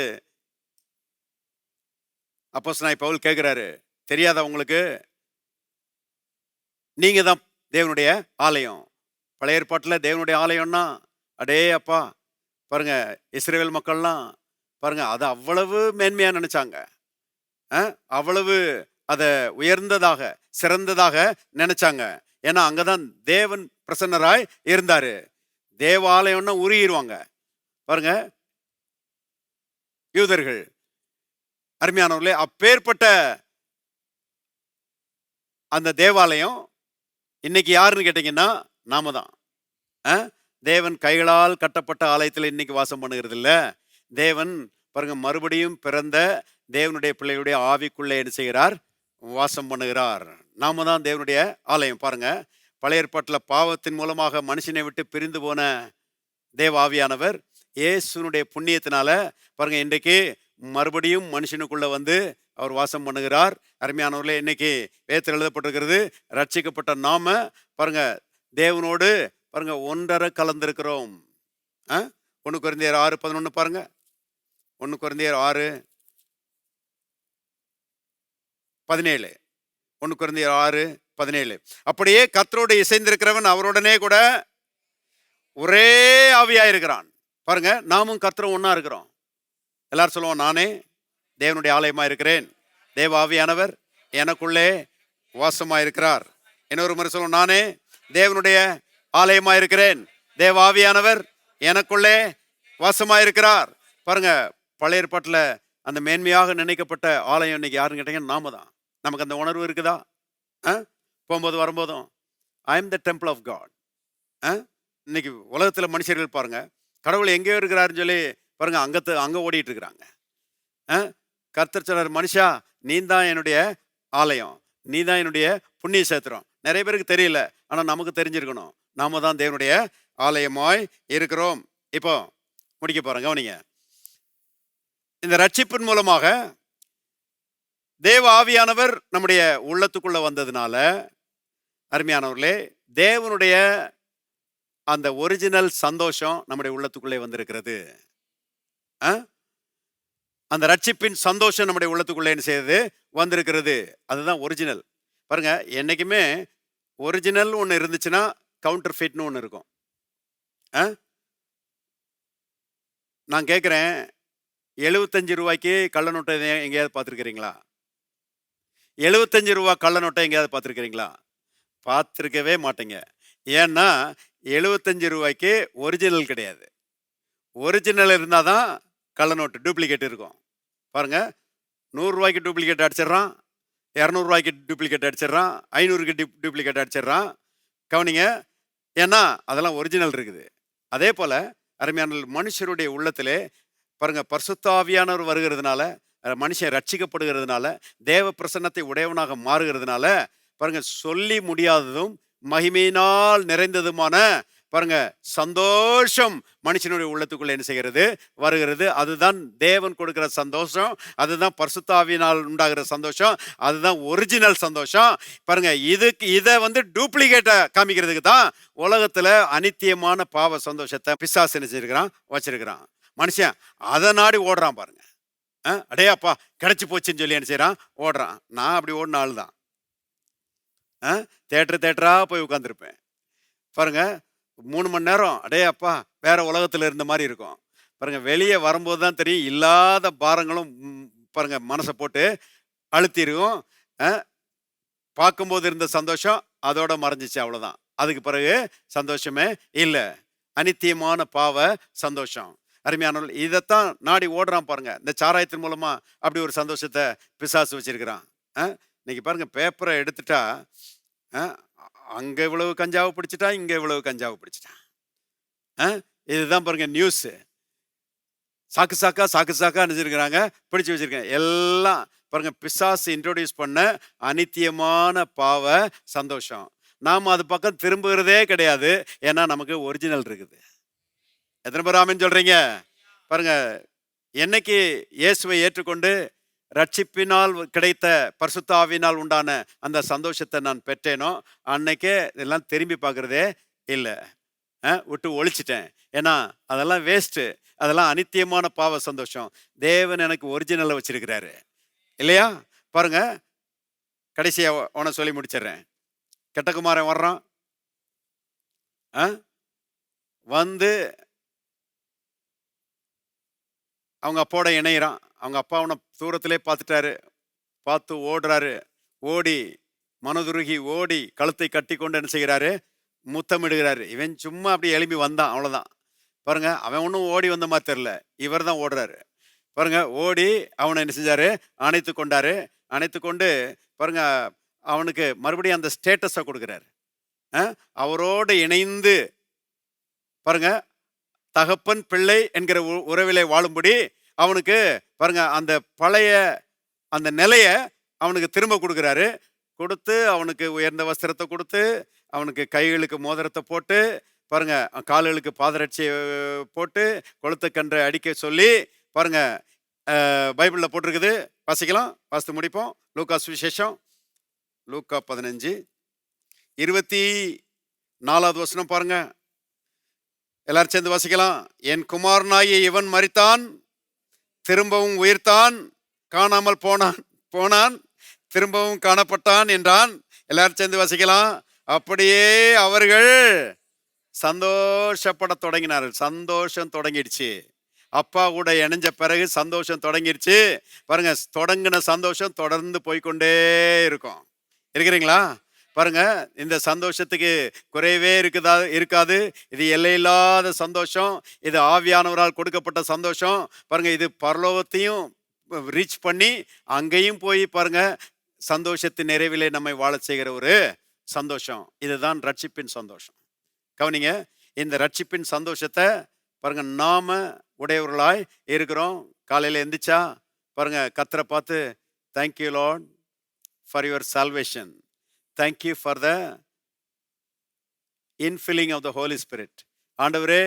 அப்போஸ்தலனாகிய பவுல் கேட்கிறாரு, தெரியாதா உங்களுக்கு? நீங்க தான் தேவனுடைய ஆலயம். பழைய ஏற்பாட்டில் தேவனுடைய ஆலயம்னா அடே அப்பா பாருங்க, இஸ்ரவேல் மக்கள்லாம் பாருங்க அதை அவ்வளவு மேன்மையா நினைச்சாங்க. அவ்வளவு அதை உயர்ந்ததாக சிறந்ததாக நினைச்சாங்க. ஏன்னா அங்கதான் தேவன் பிரசன்னராய் இருந்தாரு. தேவாலயம்னா உருகிடுவாங்க பாருங்க யூதர்கள். அருமையானவர்களே, அப்பேற்பட்ட அந்த தேவாலயம் இன்னைக்கு யாருன்னு கேட்டீங்கன்னா நாம தான். தேவன் கைகளால் கட்டப்பட்ட ஆலயத்தில் இன்னைக்கு வாசம் பண்ணுகிறது இல்ல. தேவன் பாருங்க மறுபடியும் பிறந்த தேவனுடைய பிள்ளைகளுடைய ஆவிக்குள்ளே என்ன செய்கிறார்? வாசம் பண்ணுகிறார். நாம தான் தேவனுடைய ஆலயம். பாருங்க, பழைய ஏற்பாட்டில் பாவத்தின் மூலமாக மனுஷனை விட்டு பிரிந்து போன தேவ ஆவியானவர் இயேசுனுடைய புண்ணியத்தினால பாருங்க இன்றைக்கு மறுபடியும் மனுஷனுக்குள்ள வந்து அவர் வாசம் பண்ணுகிறார். அருமையானவர்களே, இன்னைக்கு வேதத்தில் எழுதப்பட்டிருக்கிறது, ரட்சிக்கப்பட்ட நாம பாருங்க தேவனோடு பாருங்க ஒன்றரை கலந்திருக்கிறோம். 1 கொரிந்தியர் 6:11 பாருங்க. 1 கொரிந்தியர் 6:17. 1 கொரிந்தியர் 17. அப்படியே கர்த்தரோடு இசைந்திருக்கிறவன் அவருடனே கூட ஒரே ஆவியா இருக்கிறான். பாருங்க, நாமும் கர்த்தரும் ஒண்ணா இருக்கிறோம். எல்லாரும் சொல்லுவோம், நானே தேவனுடைய ஆலயமா இருக்கிறேன், தேவ ஆவியானவர் எனக்குள்ளே வாசமா இருக்கிறார். இன்னொரு முறை சொல்லுவோம், நானே தேவனுடைய ஆலயமா இருக்கிறேன், தேவ ஆவியானவர் எனக்குள்ளே வாசமா இருக்கிறார். பாருங்க, பழைய ஏற்பாட்டில் அந்த மேன்மையாக நினைக்கப்பட்ட ஆலயம் இன்னைக்கு யாருன்னு கேட்டீங்கன்னா நாம தான். நமக்கு அந்த உணர்வு இருக்குதா? போகும்போது வரும்போதும் I am the temple of God. இன்னைக்கு உலகத்தில் மனுஷர்கள் பாருங்க, கடவுள் எங்கேயோ இருக்கிறாருன்னு சொல்லி பாருங்க அங்கே ஓடிட்டு இருக்கிறாங்க. கர்த்தர் சொன்னார், மனுஷா நீ தான் என்னுடைய ஆலயம், நீ தான் என்னுடைய புண்ணிய சேத்திரம். நிறைய பேருக்கு தெரியல, ஆனால் நமக்கு தெரிஞ்சிருக்கணும், நாம தான் தேவனுடைய ஆலயமாய் இருக்கிறோம். இப்போ முடிக்க போறேன், கவனிங்க. இந்த ரட்சிப்பின் மூலமாக தேவ ஆவியானவர் நம்முடைய உள்ளத்துக்குள்ள வந்ததுனால, அருமையானவர்களே, தேவனுடைய அந்த ஒரிஜினல் சந்தோஷம் நம்முடைய உள்ளத்துக்குள்ளே வந்திருக்கிறது. அந்த ரட்சிப்பின் சந்தோஷம் நம்முடைய உள்ளத்துக்குள்ளே என்ன செய்யுது? வந்திருக்கிறது. அதுதான் ஒரிஜினல். பாருங்க, என்னைக்குமே ஒரிஜினல் ஒன்று இருந்துச்சுன்னா கவுண்டர் ஃபீட்னு ஒன்று இருக்கும். நான் கேட்குறேன், 75 ரூபாய்க்கு கள்ள நோட்டை எங்கேயாவது பார்த்துருக்கிறீங்களா? 75 ரூபா கள்ள நோட்டை எங்கேயாவது பார்த்துருக்கிறீங்களா? பார்த்துருக்கவே மாட்டேங்க. ஏன்னா 75 ரூபாய்க்கு ஒரிஜினல் கிடையாது. ஒரிஜினல் இருந்தால் தான் கள்ள நோட்டு, டூப்ளிகேட் இருக்கும். பாருங்க, 100 ரூபாய்க்கு டூப்ளிகேட் அடிச்சிடறான், 200 ரூபாய்க்கு டூப்ளிகேட் அடிச்சிடறான், 500க்கு டூப்ளிகேட் அடிச்சிடறான். கவனிங்க, ஏன்னா அதெல்லாம் ஒரிஜினல் இருக்குது. அதே போல் அருமையான மனுஷருடைய உள்ளத்திலே பாருங்க, பரிசுத்த ஆவியானவர் வருகிறதுனால, மனுஷன் ரட்சிக்கப்படுகிறதுனால, தேவ பிரசன்னத்தை உடையவனாக மாறுகிறதுனால, பாருங்க, சொல்லி முடியாததும் மகிமையினால் நிறைந்ததுமான பாருங்க சந்தோஷம் மனுஷனுடைய உள்ளத்துக்குள்ள என்ன செய்கிறது? வருகிறது. அதுதான் தேவன் கொடுக்கிற சந்தோஷம், அதுதான் பரிசுத்த ஆவியினால் உண்டாகிற சந்தோஷம், அதுதான் ஒரிஜினல் சந்தோஷம். பாருங்க, இதை டூப்ளிகேட்டை காமிக்கிறதுக்கு தான் உலகத்துல அனித்தியமான பாவ சந்தோஷத்தை பிசாசு என்ன செஞ்சிருக்கிறான்? வச்சிருக்கிறான். மனுஷன் அதை நாடி ஓடுறான். பாருங்க, அடையாப்பா கிடைச்சி போச்சுன்னு சொல்லி என்ன செய்யறான்? ஓடுறான். நான் அப்படி ஓடின ஆள் தான். தேட்டரா போய் உட்காந்துருப்பேன். பாருங்க, 3 மணி நேரம் அடையாப்பா வேற உலகத்துல இருந்த மாதிரி இருக்கும். பாருங்க, வெளியே வரும்போது தான் தெரியும், இல்லாத பாரங்களும் பாருங்க மனசை போட்டு அழுத்திருக்கும். பார்க்கும்போது இருந்த சந்தோஷம் அதோட மறைஞ்சிச்சு, அவ்வளவுதான். அதுக்கு பிறகு சந்தோஷமே இல்லை. அனித்தியமான பாவ சந்தோஷம். அருமையானவர்கள், இதைத்தான் நாடி ஓடுறான். பாருங்க, இந்த சாராயத்தின் மூலமா அப்படி ஒரு சந்தோஷத்தை பிசாசு வச்சிருக்கிறான். இன்னைக்கு பாருங்க, பேப்பரை எடுத்துட்டா அங்க இவ்வளவு கஞ்சாவை பிடிச்சிட்டா, இங்க இவ்வளவு கஞ்சாவை பிடிச்சிட்டான். இதுதான் பாருங்க நியூஸ். சாக்கு சாக்கா நினைச்சிருக்கிறாங்க, பிடிச்சு வச்சிருக்காங்க. எல்லாம் பாருங்க பிசாசு இன்ட்ரோடியூஸ் பண்ண அனித்தியமான பாவ சந்தோஷம். நாம அது பக்கம் திரும்புகிறதே கிடையாது, ஏன்னா நமக்கு ஒரிஜினல் இருக்குது. எத்தனை பேர் ஆமென் சொல்றீங்க? பாருங்க, என்னைக்கு இயேசுவை ஏற்றுக்கொண்டு ரட்சிப்பினால் கிடைத்த பரிசுத்த ஆவியினால் உண்டான அந்த சந்தோஷத்தை நான் பெற்றேனோ, அன்னைக்கே இதெல்லாம் திரும்பி பார்க்கறதே இல்லை, விட்டு ஒழிச்சிட்டேன். ஏன்னா அதெல்லாம் வேஸ்ட்டு, அதெல்லாம் அனித்தியமான பாவ சந்தோஷம். தேவன் எனக்கு ஒரிஜினலை வச்சிருக்கிறாரு இல்லையா? பாருங்க, கடைசியா உன சொல்லி முடிச்சிடுறேன். கெட்டகுமாரன் வர்றான், அவங்க அப்பாவோட இணையிறான். அவங்க அப்பா அவனை தூரத்திலே பார்த்துட்டாரு, பார்த்து ஓடுறாரு. ஓடி மனதுருகி ஓடி கழுத்தை கட்டி கொண்டு என்ன செய்கிறாரு? முத்தமிடுகிறாரு. இவன் சும்மா அப்படி எழுப்பி வந்தான், அவ்வளோதான். பாருங்க, அவன் ஒன்றும் ஓடி வந்த மாதிரி தெரில, இவர் தான் ஓடுறாரு. பாருங்க, ஓடி அவனை என்ன செஞ்சாரு? அணைத்து கொண்டாரு. அணைத்து கொண்டு பாருங்க அவனுக்கு மறுபடியும் அந்த ஸ்டேட்டஸை கொடுக்குறாரு. அவரோடு இணைந்து பாருங்க தகப்பன் பிள்ளை என்கிற உறவிலே வாழும்படி அவனுக்கு பாருங்க அந்த பழைய அந்த நிலைய அவனுக்கு திரும்ப கொடுக்குறாரு. கொடுத்து அவனுக்கு உயர்ந்த வஸ்திரத்தை கொடுத்து, அவனுக்கு கைகளுக்கு மோதிரத்தை போட்டு, பாருங்க கால்களுக்கு பாதரட்சியை போட்டு, கொளுத்த கன்றை அடிக்க சொல்லி, பாருங்க பைபிளில் போட்டிருக்குது. வாசிக்கலாம், வாசித்து முடிப்போம். லூக்கா சுவிசேஷம் லூக்கா 15:24 வசனம் பாருங்க. எல்லாரும் சேர்ந்து வாசிக்கலாம். என் குமாரனாகிய இவன் மரித்தான், திரும்பவும் உயிர்த்தான், காணாமல் போனான், திரும்பவும் காணப்பட்டான் என்றான். எல்லாரும் சேர்ந்து வாசிக்கலாம். அப்படியே அவர்கள் சந்தோஷப்பட தொடங்கினார்கள். சந்தோஷம் தொடங்கிடுச்சு. அப்பா கூட இணைஞ்ச பிறகு சந்தோஷம் தொடங்கிடுச்சு. பாருங்க, தொடங்கின சந்தோஷம் தொடர்ந்து போய்க்கொண்டே இருக்கும். இருக்கிறீங்களா? பாருங்க, இந்த சந்தோஷத்துக்கு குறைவே இருக்காது. இது எல்லையில்லாத சந்தோஷம். இது ஆவியானவரால் கொடுக்கப்பட்ட சந்தோஷம். பாருங்க, இது பரலோகத்தையும் ரீச் பண்ணி அங்கேயும் போய் பாருங்க சந்தோஷத்தின் நிறைவிலே நம்மை வாழச் செய்கிற ஒரு சந்தோஷம். இதுதான் ரட்சிப்பின் சந்தோஷம். கவனிங்க, இந்த ரட்சிப்பின் சந்தோஷத்தை பாருங்க நாம உடையவர்களாய் இருக்கிறோம். காலையில் எந்திரிச்சா பாருங்க கர்த்தரை பார்த்து thank you Lord for your salvation, thank you for the infilling of the Holy Spirit. ஆண்டவரே,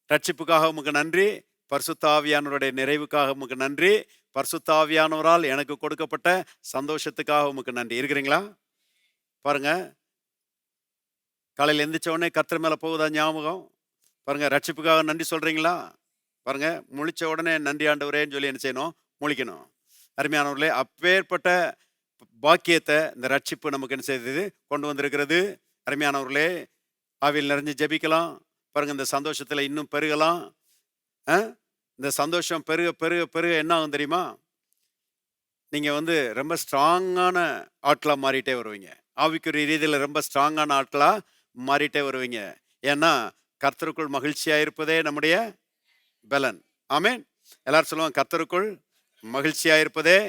ரட்சிப்புக்காக உமக்கு நன்றி. பரிசுத்த ஆவியானவருடைய நிறைவுக்காக உமக்கு நன்றி. பரிசுத்த ஆவியானவரால் எனக்கு கொடுக்கப்பட்ட சந்தோஷத்துக்காக உமக்கு நன்றி. இருக்கிறீங்களா? பாருங்க, காலையில் எந்திரிச்ச உடனே கர்த்தர் மேலே போகுதா ஞாபகம்? பாருங்க, ரட்சிப்புக்காக நன்றி சொல்றீங்களா? பாருங்க, முழிச்ச உடனே நன்றி ஆண்டவரேன்னு சொல்லி என்ன செய்யணும்? முழிக்கணும். அருமையானவர்களே, அப்பேற்பட்ட பாக்கியத்தை இந்த ரட்சிப்பு நமக்கு என்ன செய்தது? கொண்டு வந்திருக்கிறது. அருமையானவர்களே, ஆவியில் நிறைஞ்சு ஜெபிக்கலாம். பாருங்க, இந்த சந்தோஷத்தில் இன்னும் பெருகலாம். இந்த சந்தோஷம் பெருக பெருக பெருக என்ன ஆகும் தெரியுமா? நீங்கள் ரொம்ப ஸ்ட்ராங்கான ஆட்களாக மாறிட்டே வருவீங்க. ஆவிக்குரிய ரீதியில் ரொம்ப ஸ்ட்ராங்கான ஆட்களாக மாறிட்டே வருவீங்க. ஏன்னா கர்த்தருக்குள் மகிழ்ச்சியாக இருப்பதே நம்முடைய பலன். ஆமென். எல்லாரும் சொல்லுவாங்க, கர்த்தருக்குள் மகிழ்ச்சியாக இருப்பதே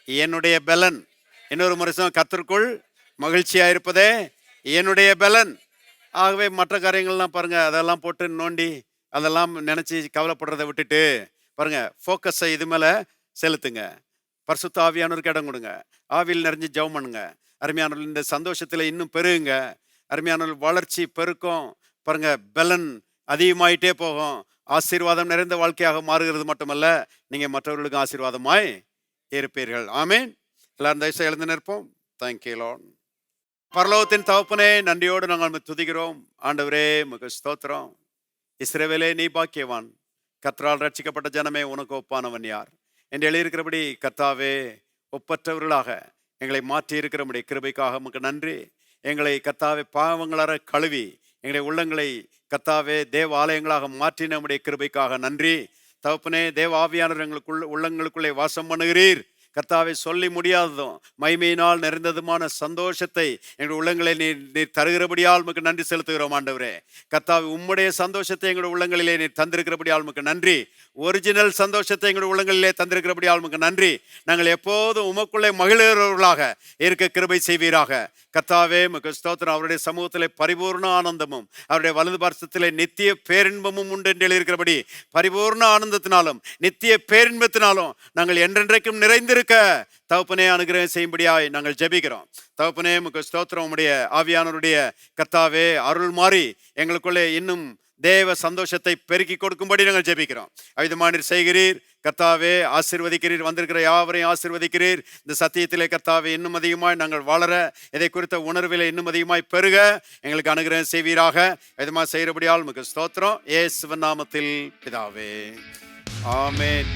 என்னுடைய பலன். இன்னொரு முறை சொல்லுவாங்க, கர்த்தருக்குள் மகிழ்ச்சியாக இருப்பதே என்னுடைய பலன். ஆகவே மற்ற காரியங்கள்லாம் பாருங்க, அதெல்லாம் போட்டு நோண்டி அதெல்லாம் நினச்சி கவலைப்படுறதை விட்டுட்டு பாருங்க ஃபோக்கஸை இது மேலே செலுத்துங்க. பரிசுத்த ஆவியானவருக்கு இடம் கொடுங்க. ஆவியில் நிறைஞ்சு ஜெபம் பண்ணுங்க. அருமையானவர்கள், இந்த சந்தோஷத்தில் இன்னும் பெருகுங்க. அருமையானவர்கள், வளர்ச்சி பெருக்கம் பாருங்க, பலன் அதிகமாயிட்டே போகும். ஆசீர்வாதம் நிறைந்த வாழ்க்கையாக மாறுகிறது மட்டுமல்ல, நீங்கள் மற்றவர்களுக்கு ஆசீர்வாதமாய் இருப்பீர்கள். ஆமென். எல்லாரும் தயவுசெய்து எழுந்து நிற்போம். Thank you Lord. பரலோகத்தின் தகப்பனே, நன்றியோடு நாங்கள் துதிக்கிறோம். ஆண்டவரே, உமக்கு ஸ்தோத்திரம். இஸ்ரவேலே, நீ பாக்கியவான். கர்த்தரால் ரட்சிக்கப்பட்ட ஜனமே, உனக்கு ஒப்பானவன் யார் என்று எழுதியிருக்கிறபடி கர்த்தாவே, ஒப்பற்றவர்களாக எங்களை மாற்றி இருக்கிற நம்முடைய கிருபைக்காக உமக்கு நன்றி. எங்களை கர்த்தாவே பாவங்களற கழுவி எங்களுடைய உள்ளங்களை கர்த்தாவே தேவ ஆலயங்களாக மாற்றின நம்முடைய கிருபைக்காக நன்றி. தகப்பனே, தேவ ஆவியானவர் எங்களுக்குள்ள உள்ளங்களுக்குள்ளே வாசம் பண்ணுகிறீர். கர்த்தாவை சொல்லி முடியாததும் மைமையினால் நிறைந்ததுமான சந்தோஷத்தை எங்களுடைய உள்ளங்களை நீர் தருகிறபடியால் உமக்கு நன்றி செலுத்துகிறோம். ஆண்டவரே, கர்த்தாவை உம்முடைய சந்தோஷத்தை எங்களுடைய உள்ளங்களிலே நீர் தந்திருக்கிறபடியால் உமக்கு நன்றி. ஒரிஜினல் சந்தோஷத்தை எங்களுடைய உள்ளங்களிலே தந்திருக்கிறபடியால் உமக்கு நன்றி. நாங்கள் எப்போதும் உமக்குள்ளே மகிழ்கிறவர்களாக இருக்க கிருபை செய்வீராக. கர்த்தாவே, உமக்கு ஸ்தோத்திரம். அவருடைய சமூகத்திலே பரிபூர்ண ஆனந்தமும் அவருடைய வலது பார்சத்திலே நித்திய பேரின்பமும் உண்டு என்று எழுதியிருக்கிறபடி பரிபூர்ண ஆனந்தத்தினாலும் நித்திய பேரின்பத்தினாலும் நாங்கள் என்றென்றைக்கும் நிறைந்திருக்க தகப்பனே அனுகிரகம் செய்யும்படியாய் நாங்கள் ஜெபிக்கிறோம். தகப்பனே, உமக்கு ஸ்தோத்திரம். உம்முடைய ஆவியானவருடைய கர்த்தாவே அருள் மாறி எங்களுக்குள்ளே இன்னும் தேவ சந்தோஷத்தை பெருக்கி கொடுக்கும்படி நாங்கள் ஜெபிக்கிறோம். அவிதமாக செய்கிறீர் கர்த்தாவே, ஆசீர்வதிக்கிறீர். வந்திருக்கிற யாவரையும் ஆசீர்வதிக்கிறீர். இந்த சத்தியத்திலே கர்த்தாவே இன்னும் அதிகமாய் நாங்கள் வளர, இதை குறித்த உணர்விலே இன்னும் அதிகமாய் பெருக எங்களுக்கு அனுகிரகம் செய்வீராக. அவிதமாக செய்கிறபடியால் உமக்கு ஸ்தோத்திரம். இயேசுவின் நாமத்தில் பிதாவே, ஆமென்.